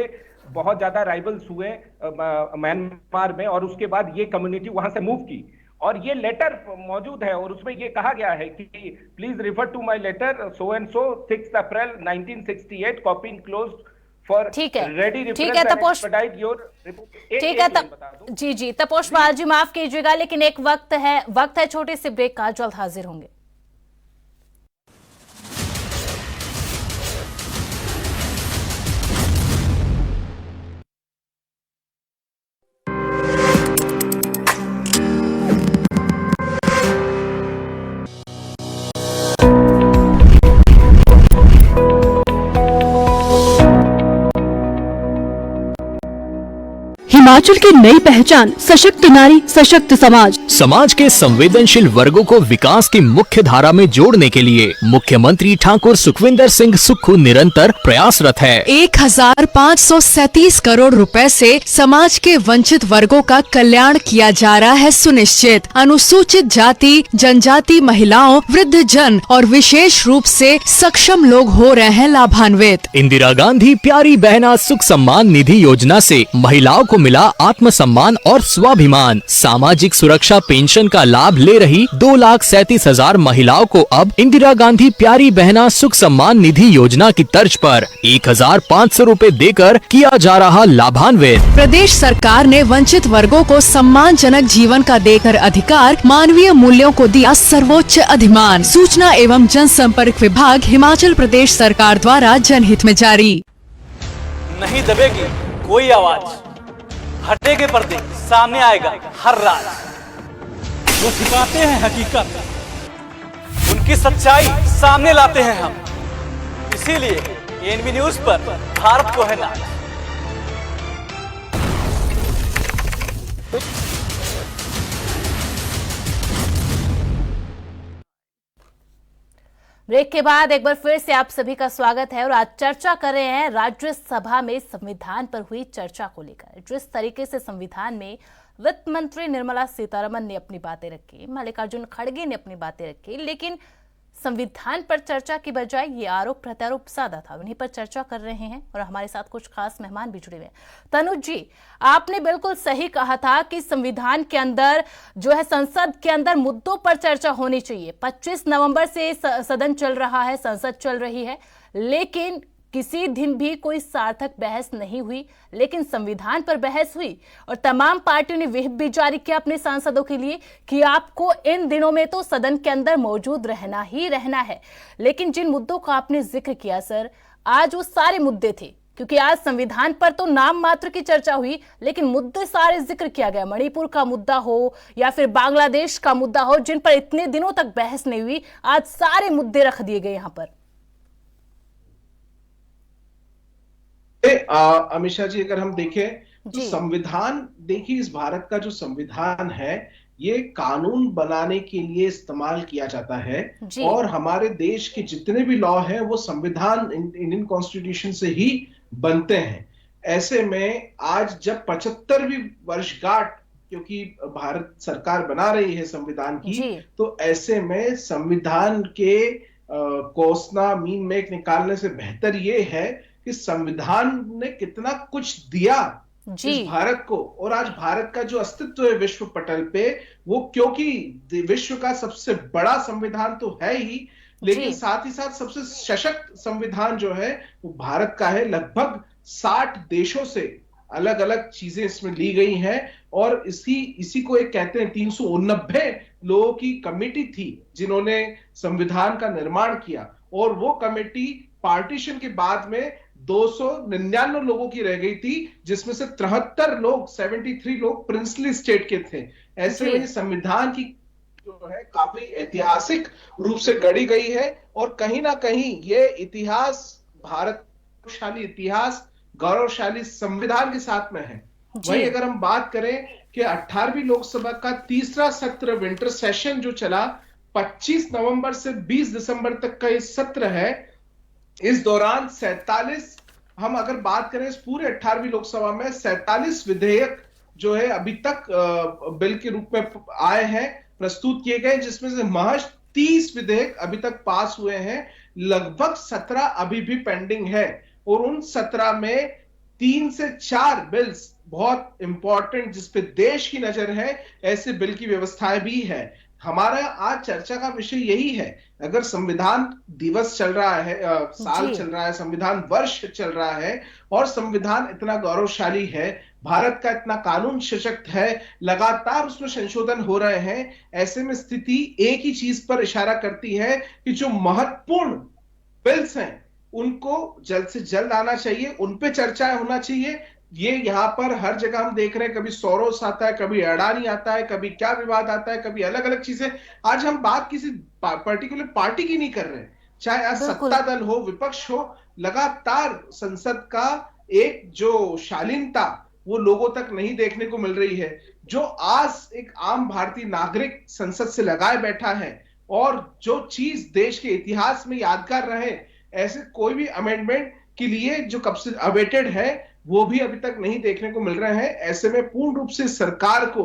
बहुत ज्यादा राइवल्स हुए म्यांमार में, और उसके बाद ये कम्युनिटी वहां से मूव की। और ये लेटर मौजूद है, और उसमें ये कहा गया है कि please refer to my letter so and so 6 April 1968 copy enclosed for ready तपोष, ठीक है जी तपोष जी माफ कीजिएगा, लेकिन एक वक्त है छोटे से ब्रेक का, जल्द हाजिर होंगे। हिमाचल की नई पहचान, सशक्त नारी सशक्त समाज। समाज के संवेदनशील वर्गों को विकास की मुख्य धारा में जोड़ने के लिए मुख्यमंत्री ठाकुर सुखविंदर सिंह सुक्खू निरंतर प्रयासरत है। 1537 करोड़ रुपए से समाज के वंचित वर्गों का कल्याण किया जा रहा है सुनिश्चित। अनुसूचित जाति, जनजाति, महिलाओं, वृद्ध जन और विशेष रूप से सक्षम लोग हो रहे हैं लाभान्वित। इंदिरा गांधी प्यारी बहना सुख सम्मान निधि योजना से महिलाओं को मिला आत्मसम्मान और स्वाभिमान। सामाजिक सुरक्षा पेंशन का लाभ ले रही 2,37,000 महिलाओं को अब इंदिरा गांधी प्यारी बहना सुख सम्मान निधि योजना की तर्ज पर 1,500 रूपए देकर किया जा रहा लाभान्वित। प्रदेश सरकार ने वंचित वर्गों को सम्मानजनक जीवन का देकर अधिकार, मानवीय मूल्यों को दिया सर्वोच्च अधिमान। सूचना एवं जनसंपर्क विभाग, हिमाचल प्रदेश सरकार द्वारा जनहित में जारी। नहीं दबेगी कोई आवाज, हटेगे पर्दे, सामने आएगा हर राज। जो छिपाते हैं हकीकत, उनकी सच्चाई सामने लाते हैं हम। इसीलिए एएनबी न्यूज पर भारत को है नाज। ब्रेक के बाद एक बार फिर से आप सभी का स्वागत है, और आज चर्चा कर रहे हैं राज्यसभा में संविधान पर हुई चर्चा को लेकर। जिस तरीके से संविधान में वित्त मंत्री निर्मला सीतारमण ने अपनी बातें रखी, मल्लिकार्जुन खड़गे ने अपनी बातें रखी, लेकिन संविधान पर चर्चा की बजाय ये आरोप प्रत्यारोप साधा था। उन्हीं पर चर्चा कर रहे हैं, और हमारे साथ कुछ खास मेहमान भी जुड़े हुए हैं। तनुज जी, आपने बिल्कुल सही कहा था कि संविधान के अंदर जो है, संसद के अंदर मुद्दों पर चर्चा होनी चाहिए। 25 नवंबर से सदन चल रहा है, संसद चल रही है, लेकिन किसी दिन भी कोई सार्थक बहस नहीं हुई। लेकिन संविधान पर बहस हुई, और तमाम पार्टियों ने व्हिप भी जारी किया अपने सांसदों के लिए कि आपको इन दिनों में तो सदन के अंदर मौजूद रहना ही रहना है। लेकिन जिन मुद्दों का आपने जिक्र किया सर, आज वो सारे मुद्दे थे, क्योंकि आज संविधान पर तो नाम मात्र की चर्चा हुई, लेकिन मुद्दे सारे जिक्र किया गया। मणिपुर का मुद्दा हो या फिर बांग्लादेश का मुद्दा हो, जिन पर इतने दिनों तक बहस नहीं हुई, आज सारे मुद्दे रख दिए गए यहां पर। अमिशा जी, अगर हम देखें तो संविधान, देखिए इस भारत का जो संविधान है ये कानून बनाने के लिए इस्तेमाल किया जाता है, और हमारे देश के जितने भी लॉ हैं वो संविधान, इंडियन कॉन्स्टिट्यूशन से ही बनते हैं। ऐसे में आज जब 75वीं वर्षगांठ, क्योंकि भारत सरकार बना रही है संविधान की, तो ऐसे में संविधान के कोसना मीन मेक निकालने से बेहतर ये है कि संविधान ने कितना कुछ दिया इस भारत को। और आज भारत का जो अस्तित्व है विश्व पटल पे, वो क्योंकि विश्व का सबसे बड़ा संविधान तो है ही, लेकिन साथ ही साथ सबसे सशक्त संविधान जो है वो भारत का है। लगभग 60 देशों से अलग अलग चीजें इसमें ली गई हैं और इसी को एक कहते हैं 389 लोगों की कमेटी थी जिन्होंने संविधान का निर्माण किया, और वो कमेटी पार्टीशन के बाद में 299 लोगों की रह गई थी, जिसमें से 73 लोग प्रिंसली स्टेट के थे। ऐसे में संविधान की जो है काफी ऐतिहासिक रूप से गढ़ी गई है और कहीं ना कहीं ये इतिहास भारत गौरवशाली इतिहास गौरवशाली संविधान के साथ में है। वहीं अगर हम बात करें कि 18वीं लोकसभा का तीसरा सत्र विंटर सेशन जो चला 25 नवंबर से 20 दिसंबर तक का ये सत्र है, इस दौरान 47 हम अगर बात करें इस पूरे 18वीं लोकसभा में 47 विधेयक जो है अभी तक बिल के रूप में आए हैं, प्रस्तुत किए गए, जिसमें से महज 30 विधेयक अभी तक पास हुए हैं। लगभग 17 अभी भी पेंडिंग है और उन 17 में 3 से 4 बिल्स बहुत इंपॉर्टेंट जिसपे देश की नजर है, ऐसे बिल की व्यवस्थाएं भी है। हमारा आज चर्चा का विषय यही है, अगर संविधान दिवस चल रहा है, साल चल रहा है, संविधान वर्ष चल रहा है और संविधान इतना गौरवशाली है, भारत का इतना कानून सशक्त है, लगातार उसमें संशोधन हो रहे हैं, ऐसे में स्थिति एक ही चीज पर इशारा करती है कि जो महत्वपूर्ण बिल्स हैं उनको जल्द से जल्द आना चाहिए, उन पे चर्चाएं होना चाहिए। ये यहाँ पर हर जगह हम देख रहे हैं, कभी सोरोस आता है, कभी अडानी आता है, कभी क्या विवाद आता है, कभी अलग अलग चीजें। आज हम बात किसी पर्टिकुलर पार्टी की नहीं कर रहे, चाहे आज सत्ता दल हो विपक्ष हो, लगातार संसद का एक जो शालीनता वो लोगों तक नहीं देखने को मिल रही है। जो आज एक आम भारतीय नागरिक संसद से लगाए बैठा है और जो चीज देश के इतिहास में यादगार रहे, ऐसे कोई भी अमेंडमेंट के लिए जो कब से अवेटेड है वो भी अभी तक नहीं देखने को मिल रहे हैं। ऐसे में पूर्ण रूप से सरकार को,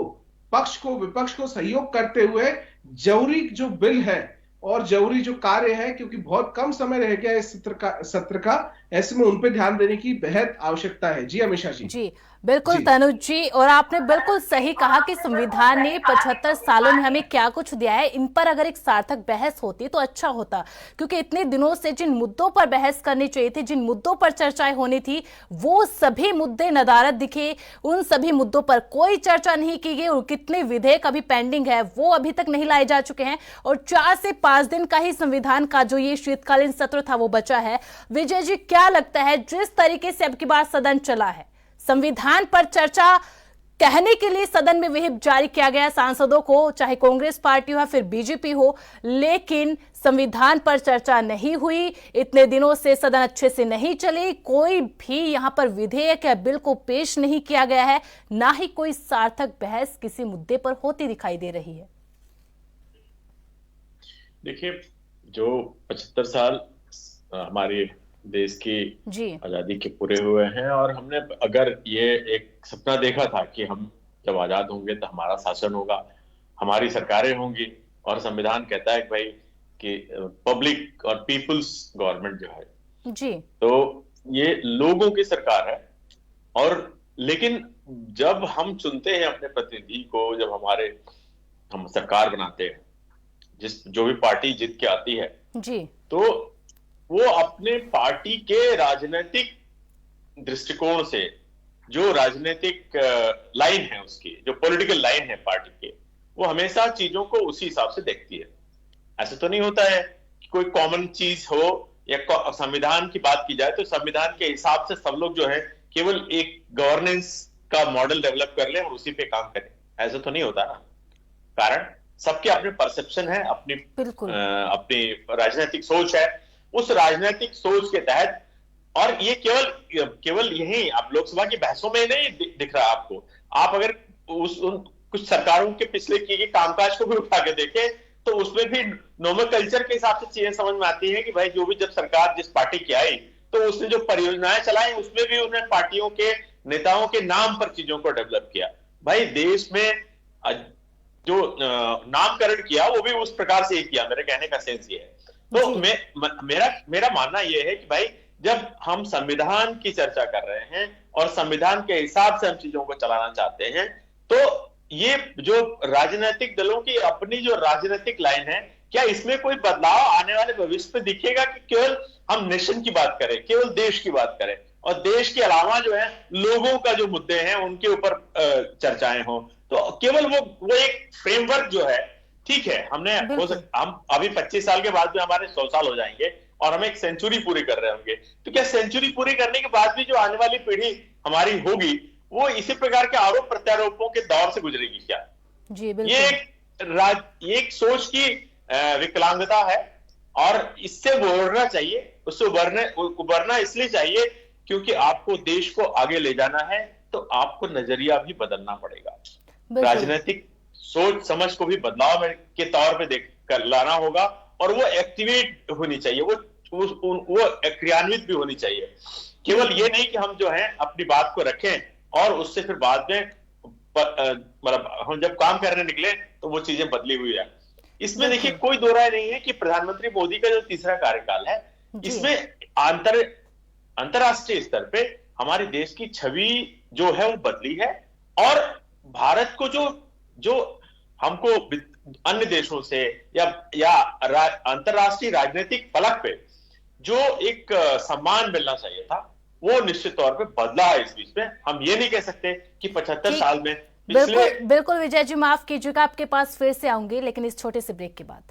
पक्ष को, विपक्ष को सहयोग करते हुए जरूरी जो बिल है और जरूरी जो कार्य है, क्योंकि बहुत कम समय रह गया इस सत्र का, ऐसे में उन पे ध्यान देने की बेहद आवश्यकता है। जी अमीषा जी। जी बिल्कुल तनुज जी, और आपने बिल्कुल सही कहा कि संविधान ने 75 सालों में हमें क्या कुछ दिया है, इन पर अगर एक सार्थक बहस होती तो अच्छा होता, क्योंकि इतने दिनों से जिन मुद्दों पर बहस करनी चाहिए थी, जिन मुद्दों पर चर्चाएं होनी थी, वो सभी मुद्दे नदारद दिखे। उन सभी मुद्दों पर कोई चर्चा नहीं की गई और कितने विधेयक अभी पेंडिंग है वो अभी तक नहीं लाए जा चुके हैं, और 4 से 5 दिन का ही संविधान का जो ये शीतकालीन सत्र था वो बचा है। विजय जी, क्या लगता है जिस तरीके से अब की बार सदन चला है, संविधान पर चर्चा कहने के लिए सदन में व्हिप जारी किया गया सांसदों को, चाहे कांग्रेस पार्टी हो या फिर बीजेपी हो, लेकिन संविधान पर चर्चा नहीं हुई। इतने दिनों से सदन अच्छे से नहीं चली, कोई भी यहां पर विधेयक या बिल को पेश नहीं किया गया है, ना ही कोई सार्थक बहस किसी मुद्दे पर होती दिखाई दे रही है। देखिए, जो 75 साल हमारे देश की आजादी के पूरे हुए हैं और हमने अगर ये एक सपना देखा था कि हम जब आजाद होंगे तो हमारा शासन होगा, हमारी सरकारें होंगी, और संविधान कहता है कि भाई कि पब्लिक और पीपुल्स गवर्नमेंट जो है जी, तो ये लोगों की सरकार है। और लेकिन जब हम चुनते हैं अपने प्रतिनिधि को, जब हम सरकार बनाते हैं, जो भी पार्टी जीत के आती है जी, तो वो अपने पार्टी के राजनीतिक दृष्टिकोण से, जो राजनीतिक लाइन है उसकी, जो पॉलिटिकल लाइन है पार्टी के, वो हमेशा चीजों को उसी हिसाब से देखती है। ऐसा तो नहीं होता है कि कोई कॉमन चीज हो या संविधान की बात की जाए तो संविधान के हिसाब से सब लोग जो है केवल एक गवर्नेंस का मॉडल डेवलप कर ले और उसी पे काम करें, ऐसा तो नहीं होता ना। कारण सबके अपने परसेप्शन है, अपनी राजनीतिक सोच है, उस राजनीतिक सोच के तहत, और ये केवल यही आप लोकसभा की बहसों में नहीं दिख रहा आपको। आप अगर कुछ सरकारों के पिछले किए गए कामकाज को भी उठा के देखें तो उसमें भी नॉर्मल कल्चर के हिसाब से चीजें समझ में आती है कि भाई जो भी जब सरकार जिस पार्टी की आई तो उसने जो परियोजनाएं चलाई उसमें भी उन्होंने पार्टियों के नेताओं के नाम पर चीजों को डेवलप किया। भाई देश में जो नामकरण किया वो भी उस प्रकार से किया, मेरे कहने का सेंस ये है। तो मेरा मानना यह है कि भाई जब हम संविधान की चर्चा कर रहे हैं और संविधान के हिसाब से हम चीजों को चलाना चाहते हैं, तो ये जो राजनीतिक दलों की अपनी जो राजनीतिक लाइन है, क्या इसमें कोई बदलाव आने वाले भविष्य में दिखेगा कि केवल हम नेशन की बात करें, केवल देश की बात करें और देश के अलावा जो है लोगों का जो मुद्दे हैं उनके ऊपर चर्चाएं हों? तो केवल वो एक फ्रेमवर्क जो है, ठीक है, हम अभी 25 साल के बाद भी हमारे 100 साल हो जाएंगे और हम एक सेंचुरी पूरी कर रहे होंगे, तो क्या सेंचुरी पूरी करने के बाद भी जो आने वाली पीढ़ी हमारी होगी वो इसी प्रकार के आरोप प्रत्यारोपों के दौर से गुजरेगी क्या? जी बिल्कुल। ये एक सोच की विकलांगता है और इससे उबरना चाहिए। उससे उबरना इसलिए चाहिए क्योंकि आपको देश को आगे ले जाना है तो आपको नजरिया भी बदलना पड़ेगा, राजनीतिक सोच समझ को भी बदलाव के तौर पे कर लाना होगा और वो एक्टिवेट होनी चाहिए, वो क्रियान्वित भी होनी चाहिए। केवल ये नहीं कि हम जो है अपनी बात को रखें और उससे फिर बाद में मतलब हम जब काम करने निकले तो वो चीजें बदली हुई है। इसमें देखिए कोई दो राय नहीं है कि प्रधानमंत्री मोदी का जो तीसरा कार्यकाल है इसमें अंतरराष्ट्रीय स्तर पे हमारे देश की छवि जो है वो बदली है और भारत को जो हमको अन्य देशों से या अंतरराष्ट्रीय राजनीतिक फलक पे जो एक सम्मान मिलना चाहिए था वो निश्चित तौर पे बदला है। इस बीच में हम ये नहीं कह सकते कि 75 साल में बिल्कुल विजय जी, माफ कीजिएगा, आपके पास फिर से आऊंगी लेकिन इस छोटे से ब्रेक के बाद।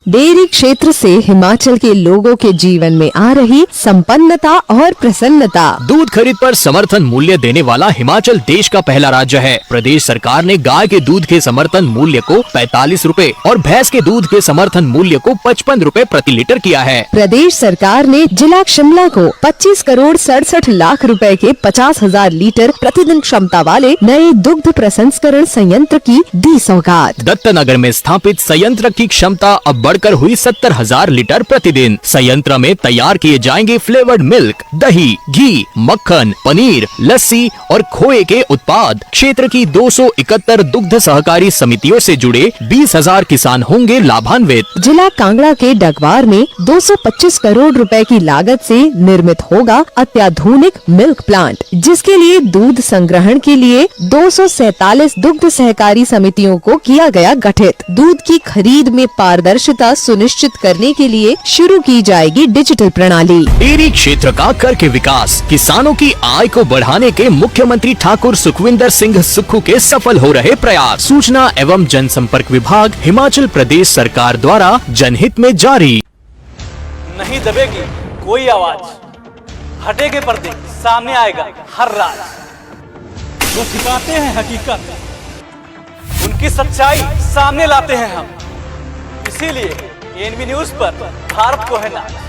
डेयरी क्षेत्र से हिमाचल के लोगों के जीवन में आ रही संपन्नता और प्रसन्नता। दूध खरीद पर समर्थन मूल्य देने वाला हिमाचल देश का पहला राज्य है। प्रदेश सरकार ने गाय के दूध के समर्थन मूल्य को 45 रुपए और भैंस के दूध के समर्थन मूल्य को 55 रुपए प्रति लीटर किया है। प्रदेश सरकार ने जिला शिमला को 25 करोड़ 67 लाख रुपए के 50,000 लीटर प्रतिदिन क्षमता वाले नए दुग्ध प्रसंस्करण संयंत्र की दी सौगात। दत्तनगर में स्थापित संयंत्र की क्षमता अब बढ़कर हुई 70,000 लीटर प्रतिदिन। संयंत्र में तैयार किए जाएंगे फ्लेवर्ड मिल्क, दही, घी, मक्खन, पनीर, लस्सी और खोए के उत्पाद। क्षेत्र की 271 दुग्ध सहकारी समितियों से जुड़े 20,000 किसान होंगे लाभान्वित। जिला कांगड़ा के डगवार में 225 करोड़ रुपए की लागत से निर्मित होगा अत्याधुनिक मिल्क प्लांट, जिसके लिए दूध संग्रहण के लिए 247 दुग्ध सहकारी समितियों को किया गया गठित। दूध की खरीद में पारदर्शिता सुनिश्चित करने के लिए शुरू की जाएगी डिजिटल प्रणाली। डेयरी क्षेत्र का करके विकास, किसानों की आय को बढ़ाने के मुख्यमंत्री ठाकुर सुखविंदर सिंह सुक्खू के सफल हो रहे प्रयास। सूचना एवं जनसंपर्क विभाग हिमाचल प्रदेश सरकार द्वारा जनहित में जारी। नहीं दबेगी कोई आवाज, हटेगे पर्दे, सामने आएगा हर राज। जो छिपाते हैं हकीकत, उनकी सच्चाई सामने लाते हैं हम। इसीलिए एएनबी न्यूज पर भारत को है नाज।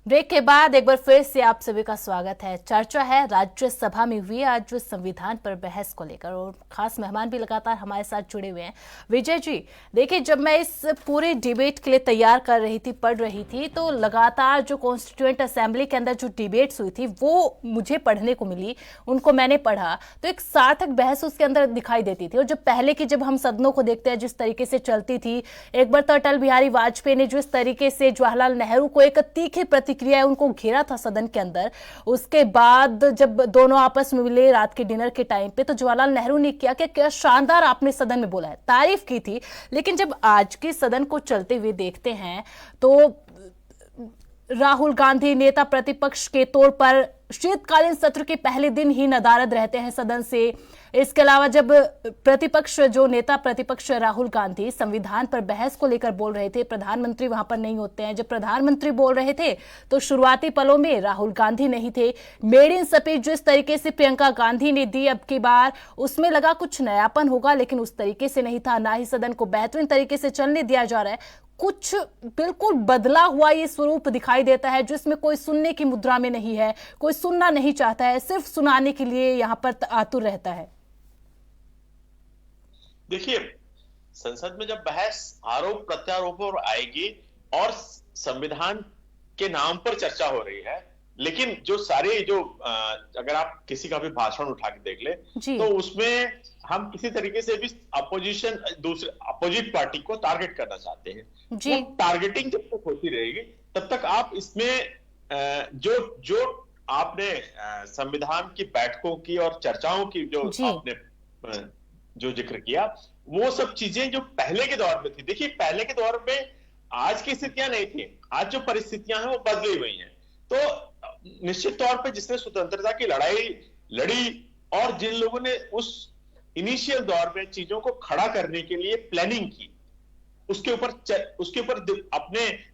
ब्रेक के बाद एक बार फिर से आप सभी का स्वागत है। चर्चा है राज्यसभा में हुई आज संविधान पर बहस को लेकर और खास मेहमान भी लगातार हमारे साथ जुड़े हुए हैं। विजय जी, देखिए, जब मैं इस पूरे डिबेट के लिए तैयार कर रही थी, पढ़ रही थी, तो लगातार जो कॉन्स्टिट्यूएंट असेंबली के अंदर जो डिबेट्स हुई थी वो मुझे पढ़ने को मिली, उनको मैंने पढ़ा तो एक सार्थक बहस उसके अंदर दिखाई देती थी। और जो पहले की जब हम सदनों को देखते हैं जिस तरीके से चलती थी, एक बार तो अटल बिहारी वाजपेयी ने जो इस तरीके से जवाहरलाल नेहरू को एक तीखी प्रतिक्रिया उनको घेरा था सदन के अंदर, उसके बाद जब दोनों आपस में मिले रात के डिनर के टाइम पे, तो जवाहरलाल नेहरू ने किया कि क्या शानदार आपने सदन में बोला है, तारीफ की थी। लेकिन जब आज के सदन को चलते हुए देखते हैं तो राहुल गांधी नेता प्रतिपक्ष के तौर पर शीतकालीन सत्र के पहले दिन ही नदारद रहते हैं सदन से। इसके अलावा जब प्रतिपक्ष जो नेता प्रतिपक्ष राहुल गांधी संविधान पर बहस को लेकर बोल रहे थे, प्रधानमंत्री वहां पर नहीं होते हैं। जब प्रधानमंत्री बोल रहे थे तो शुरुआती पलों में राहुल गांधी नहीं थे। मेड इन स्पीच जिस तरीके से प्रियंका गांधी ने दी अब की बार, उसमें लगा कुछ नयापन होगा, लेकिन उस तरीके से नहीं था। ना ही सदन को बेहतरीन तरीके से चलने दिया जा रहा है। कुछ बिल्कुल बदला हुआ ये स्वरूप दिखाई देता है जिसमें कोई सुनने की मुद्रा में नहीं है, कोई सुनना नहीं चाहता है, सिर्फ सुनाने के लिए यहां पर आतुर रहता है। देखिए, संसद में जब बहस आरोप प्रत्यारोपों पर आएगी और संविधान के नाम पर चर्चा हो रही है, लेकिन जो सारे जो अगर आप किसी का भी भाषण उठा के देख ले तो उसमें हम किसी तरीके से भी अपोजिट पार्टी को टारगेट करना चाहते हैं। वो टारगेटिंग जब तक होती रहेगी तब तक आप इसमें जो आपने संविधान की बैठकों की और चर्चाओं की जो आपने जो जिक्र किया, वो सब चीजें जो पहले के दौर में थी। देखिए पहले के दौर में आज की स्थितियां नहीं थी, आज जो परिस्थितियां हैं वो बदली हुई हैं। तो निश्चित तौर पे जिसने स्वतंत्रता की लड़ाई लड़ी और जिन लोगों ने उस इनिशियल दौर में चीजों को खड़ा करने के लिए प्लानिंग की, उसके ऊपर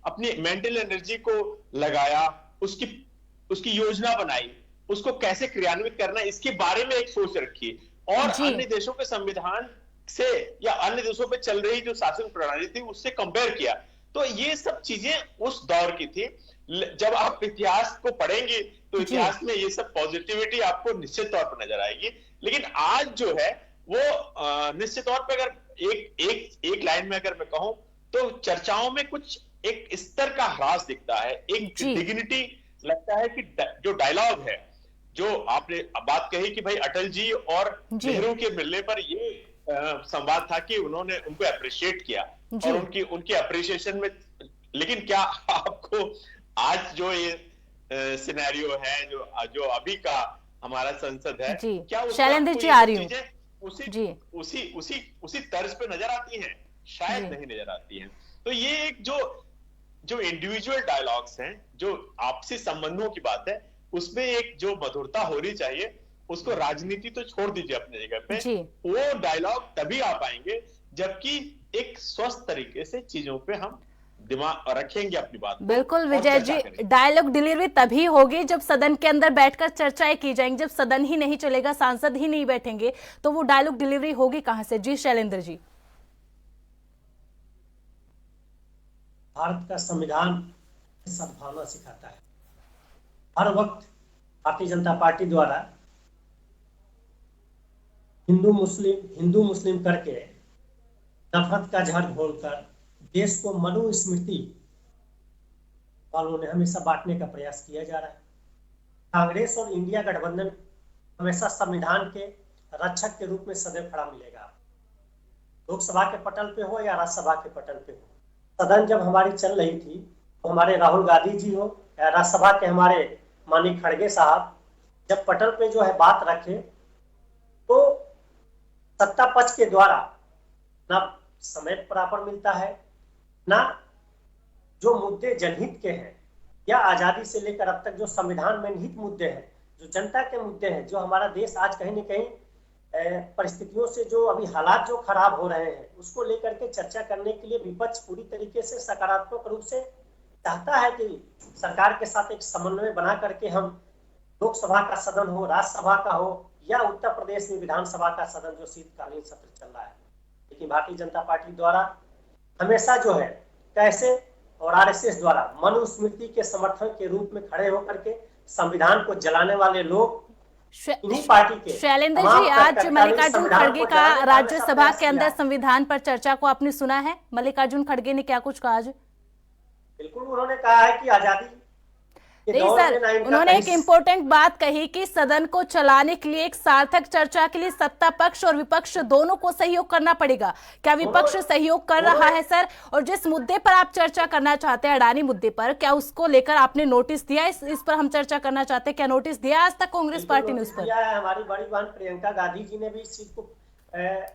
अपनी मेंटल एनर्जी को लगाया, उसकी योजना बनाई, उसको कैसे क्रियान्वित करना है इसके बारे में एक सोच रखी और अन्य देशों के संविधान से या अन्य देशों पे चल रही जो शासन प्रणाली थी उससे कंपेयर किया। तो ये सब चीजें उस दौर की थी। जब आप इतिहास को पढ़ेंगे तो इतिहास में ये सब पॉजिटिविटी आपको निश्चित तौर पर नजर आएगी। लेकिन आज जो है वो निश्चित तौर पर अगर एक लाइन में अगर मैं कहूं तो चर्चाओं में कुछ एक स्तर का ह्रास दिखता है, एक डिग्निटी लगता है कि जो डायलॉग है, जो आपने बात कही कि भाई अटल जी और नेहरू के मिलने पर ये संवाद था कि उन्होंने उनको अप्रिशिएट किया और उनकी अप्रिशिएशन में, लेकिन क्या आपको आज जो ये सिनेरियो है जो अभी का हमारा संसद है, क्या शैलेंद्र जी आ रही हूं उसी तर्ज पे नजर आती हैं? शायद नहीं नजर आती हैं। तो ये एक जो इंडिविजुअल डायलॉग्स हैं, जो आपसी संबंधों की बात है, उसमें एक जो मधुरता होनी चाहिए, उसको राजनीति तो छोड़ दीजिए अपने जगह पे, वो डायलॉग तभी आ पाएंगे जबकि एक स्वस्थ तरीके से चीजों पे हम दिमाग रखेंगे अपनी बात। बिल्कुल विजय जी, डायलॉग डिलीवरी तभी होगी जब सदन के अंदर बैठकर चर्चाएं की जाएंगी। जब सदन ही नहीं चलेगा, सांसद ही नहीं बैठेंगे, तो वो डायलॉग डिलीवरी होगी कहां से? जी शैलेंद्र जी। भारत का संविधान सद्भावना सिखाता है। हर वक्त भारतीय जनता पार्टी द्वारा हिंदू मुस्लिम करके नफरत का जहर घोलकर देश को मनुस्मृति वालों ने हमेशा बांटने का प्रयास किया जा रहा है। कांग्रेस और इंडिया गठबंधन हमेशा संविधान के रक्षक के रूप में सदैव खड़ा मिलेगा, लोकसभा के पटल पे हो या राज्यसभा के पटल पे हो। सदन जब हमारी चल रही थी तो हमारे राहुल गांधी जी हो या राज्यसभा के हमारे माननीय खड़गे साहब जब पटल पे जो है बात रखे तो सत्ता पक्ष के द्वारा ना समय बराबर मिलता है, ना जो मुद्दे जनहित के हैं या आजादी से लेकर अब तक जो संविधान में निहित मुद्दे हैं, जो जनता के मुद्दे हैं, जो हमारा देश आज कहीं न कहीं परिस्थितियों से जो अभी हालात जो खराब हो रहे हैं उसको लेकर के चर्चा करने के लिए विपक्ष पूरी तरीके से सकारात्मक रूप से चाहता है कि सरकार के साथ एक समन्वय बना करके हम लोकसभा का सदन हो, राज्यसभा का हो या उत्तर प्रदेश में विधानसभा का सदन जो शीतकालीन सत्र चल रहा है। लेकिन भारतीय जनता पार्टी द्वारा हमेशा जो है कैसे और आरएसएस द्वारा मनुस्मृति के समर्थन के रूप में खड़े होकर के संविधान को जलाने वाले लोग पार्टी के। शैलेंद्र जी, आज मल्लिकार्जुन खड़गे का राज्यसभा के अंदर संविधान पर चर्चा को आपने सुना है? मल्लिकार्जुन खड़गे ने क्या कुछ कहा आज? बिल्कुल, उन्होंने कहा है कि आजादी नहीं सर, उन्होंने एक इम्पोर्टेंट बात कही कि सदन को चलाने के लिए एक सार्थक चर्चा के लिए सत्ता पक्ष और विपक्ष दोनों को सहयोग करना पड़ेगा। क्या विपक्ष सहयोग कर रहा है सर? और जिस मुद्दे पर आप चर्चा करना चाहते हैं, अडानी मुद्दे पर, क्या उसको लेकर आपने नोटिस दिया? इस पर हम चर्चा करना चाहते हैं, क्या नोटिस दिया आज तक कांग्रेस पार्टी ने उस पर? हमारी बड़ी बहन प्रियंका गांधी जी ने भी इस चीज को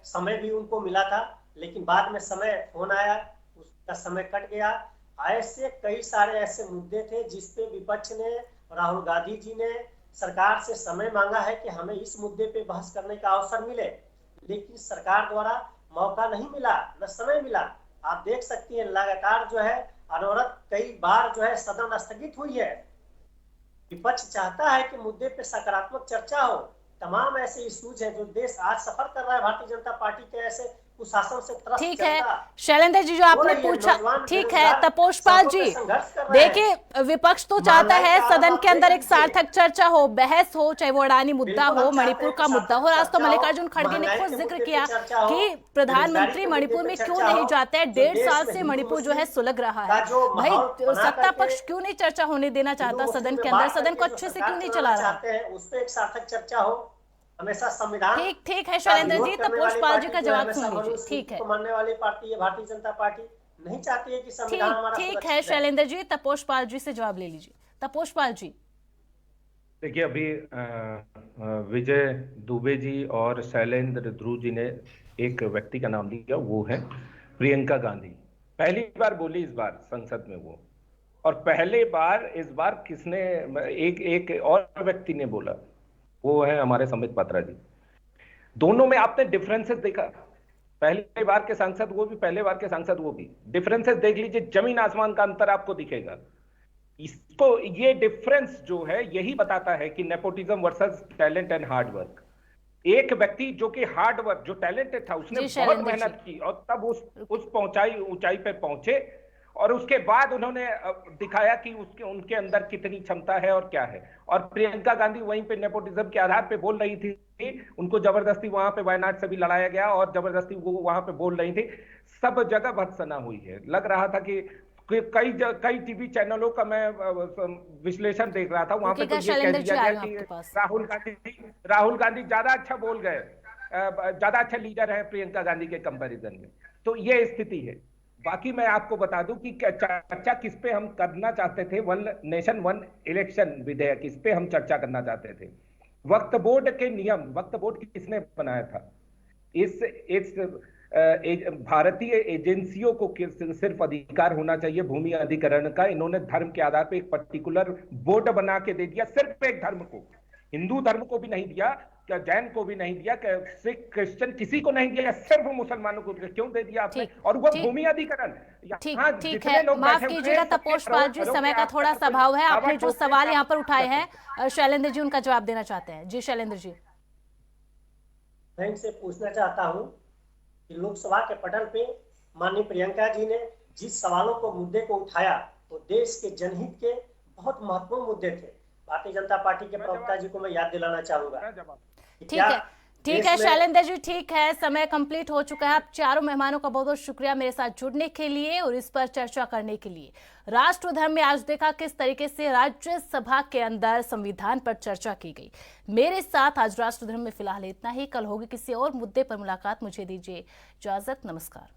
समय भी उनको मिला था, लेकिन बाद में समय फोन आया, उसका समय कट गया। ऐसे कई सारे ऐसे मुद्दे थे जिस पे विपक्ष ने, राहुल गांधी जी ने सरकार से समय मांगा है कि हमें इस मुद्दे पे बहस करने का अवसर मिले, लेकिन सरकार द्वारा मौका नहीं मिला, न समय मिला। आप देख सकती हैं लगातार जो है अनवरत कई बार जो है सदन स्थगित हुई है। विपक्ष चाहता है कि मुद्दे पे सकारात्मक चर्चा हो। तमाम ऐसे इश्यूज हैं जो देश आज सफर कर रहा है भारतीय जनता पार्टी के, ऐसे कुशासन से त्रस्त ठीक है जनता शैलेंद्र जी, जो आपने पूछा, ठीक है तपोष पाल जी, देखिए विपक्ष तो चाहता है सदन के अंदर एक सार्थक चर्चा हो, बहस हो, चाहे वो अडानी मुद्दा हो, मणिपुर का मुद्दा हो। आज तो मल्लिकार्जुन खड़गे ने खुद जिक्र किया कि प्रधानमंत्री मणिपुर में क्यों नहीं जाते हैं, 1.5 साल से मणिपुर जो है सुलग रहा है। भाई सत्ता पक्ष क्यों नहीं चर्चा होने देना चाहता सदन के अंदर, सदन को अच्छे से क्यों नहीं चला रहा? उस पर एक सार्थक चर्चा हो, हमेशा संविधान। ठीक है शैलेंद्र जी, तपोष पाल जी का जवाब सुन लीजिए। ठीक है, मानने वाली पार्टी है भारतीय जनता पार्टी, नहीं चाहती है कि संविधान हमारा ठीक है शैलेंद्र जी, तपोष पाल जी से जवाब ले लीजिए। तपोष पाल जी, देखिए अभी विजय दुबे जी और शैलेंद्र ध्रुव जी ने एक व्यक्ति का नाम दिया, वो है प्रियंका गांधी। पहली बार बोली इस बार संसद में वो, और पहली बार इस बार किसने, एक और व्यक्ति ने बोला, वो है हमारे संबित पात्रा जी। दोनों में आपने डिफरेंसेस देखा, पहले बार के सांसद वो भी, पहले बार के सांसद वो भी, डिफरेंसेस देख लीजिए, जमीन आसमान का अंतर आपको दिखेगा। इसको ये डिफरेंस जो है यही बताता है कि nepotism versus talent and hard work. एक व्यक्ति जो कि हार्ड वर्क, जो टैलेंटेड था, उसने बहुत मेहनत की और तब उस ऊंचाई पे पहुंचे, और उसके बाद उन्होंने दिखाया कि उनके अंदर कितनी क्षमता है और क्या है। और प्रियंका गांधी वहीं पे नेपोटिज्म के आधार पे बोल रही थी, उनको जबरदस्ती वहां पे वायनाड से भी लड़ाया गया और जबरदस्ती वो वहां पे बोल रही थी। सब जगह भत्सना हुई है। लग रहा था कि कई टीवी चैनलों का मैं विश्लेषण देख रहा था, वहां पे तो ये कह दिया गया कि राहुल गांधी ज्यादा अच्छा बोल गए, ज्यादा अच्छा लीडर है प्रियंका गांधी के कंपैरिजन में। तो ये स्थिति है। बाकी मैं आपको बता दूं कि चर्चा किस पे हम करना चाहते थे, वन नेशन वन इलेक्शन विधेयक, इस पे हम चर्चा करना चाहते थे। वक्फ बोर्ड के नियम, वक्फ बोर्ड किसने बनाया था? इस भारतीय एजेंसियों को सिर्फ अधिकार होना चाहिए भूमि अधिग्रहण का। इन्होंने धर्म के आधार पे एक पर्टिकुलर बोर्ड बना के दे दिया, सिर्फ एक धर्म को, हिंदू धर्म को भी नहीं दिया, क्या जैन को भी नहीं दिया, क्या सिख क्रिश्चियन किसी को नहीं दिया, सिर्फ मुसलमानों को क्यों दे दिया आपने? और वो भूमि अधिग्रहण। ठीक है, माफ कीजिएगा तपोष पाल जी, समय का थोड़ा सा अभाव है। आपने जो सवाल यहाँ पर उठाए हैं शैलेंद्र जी उनका जवाब देना चाहते हैं। जी शैलेंद्र जी, मैं इनसे पूछना चाहता हूँ कि लोकसभा के पटल पे माननीय प्रियंका जी ने जिस सवालों को, मुद्दे को उठाया, वो देश के जनहित के बहुत महत्वपूर्ण मुद्दे थे। भारतीय जनता पार्टी के प्रवक्ता जी को मैं याद दिलाना चाहूंगा। ठीक है शैलेंद्र जी, ठीक है, समय कंप्लीट हो चुका है। आप चारों मेहमानों का बहुत बहुत शुक्रिया मेरे साथ जुड़ने के लिए और इस पर चर्चा करने के लिए। राष्ट्रधर्म में आज देखा किस तरीके से राज्यसभा के अंदर संविधान पर चर्चा की गई। मेरे साथ आज राष्ट्रधर्म में फिलहाल इतना ही। कल होगी किसी और मुद्दे पर मुलाकात। मुझे दीजिए इजाजत, नमस्कार।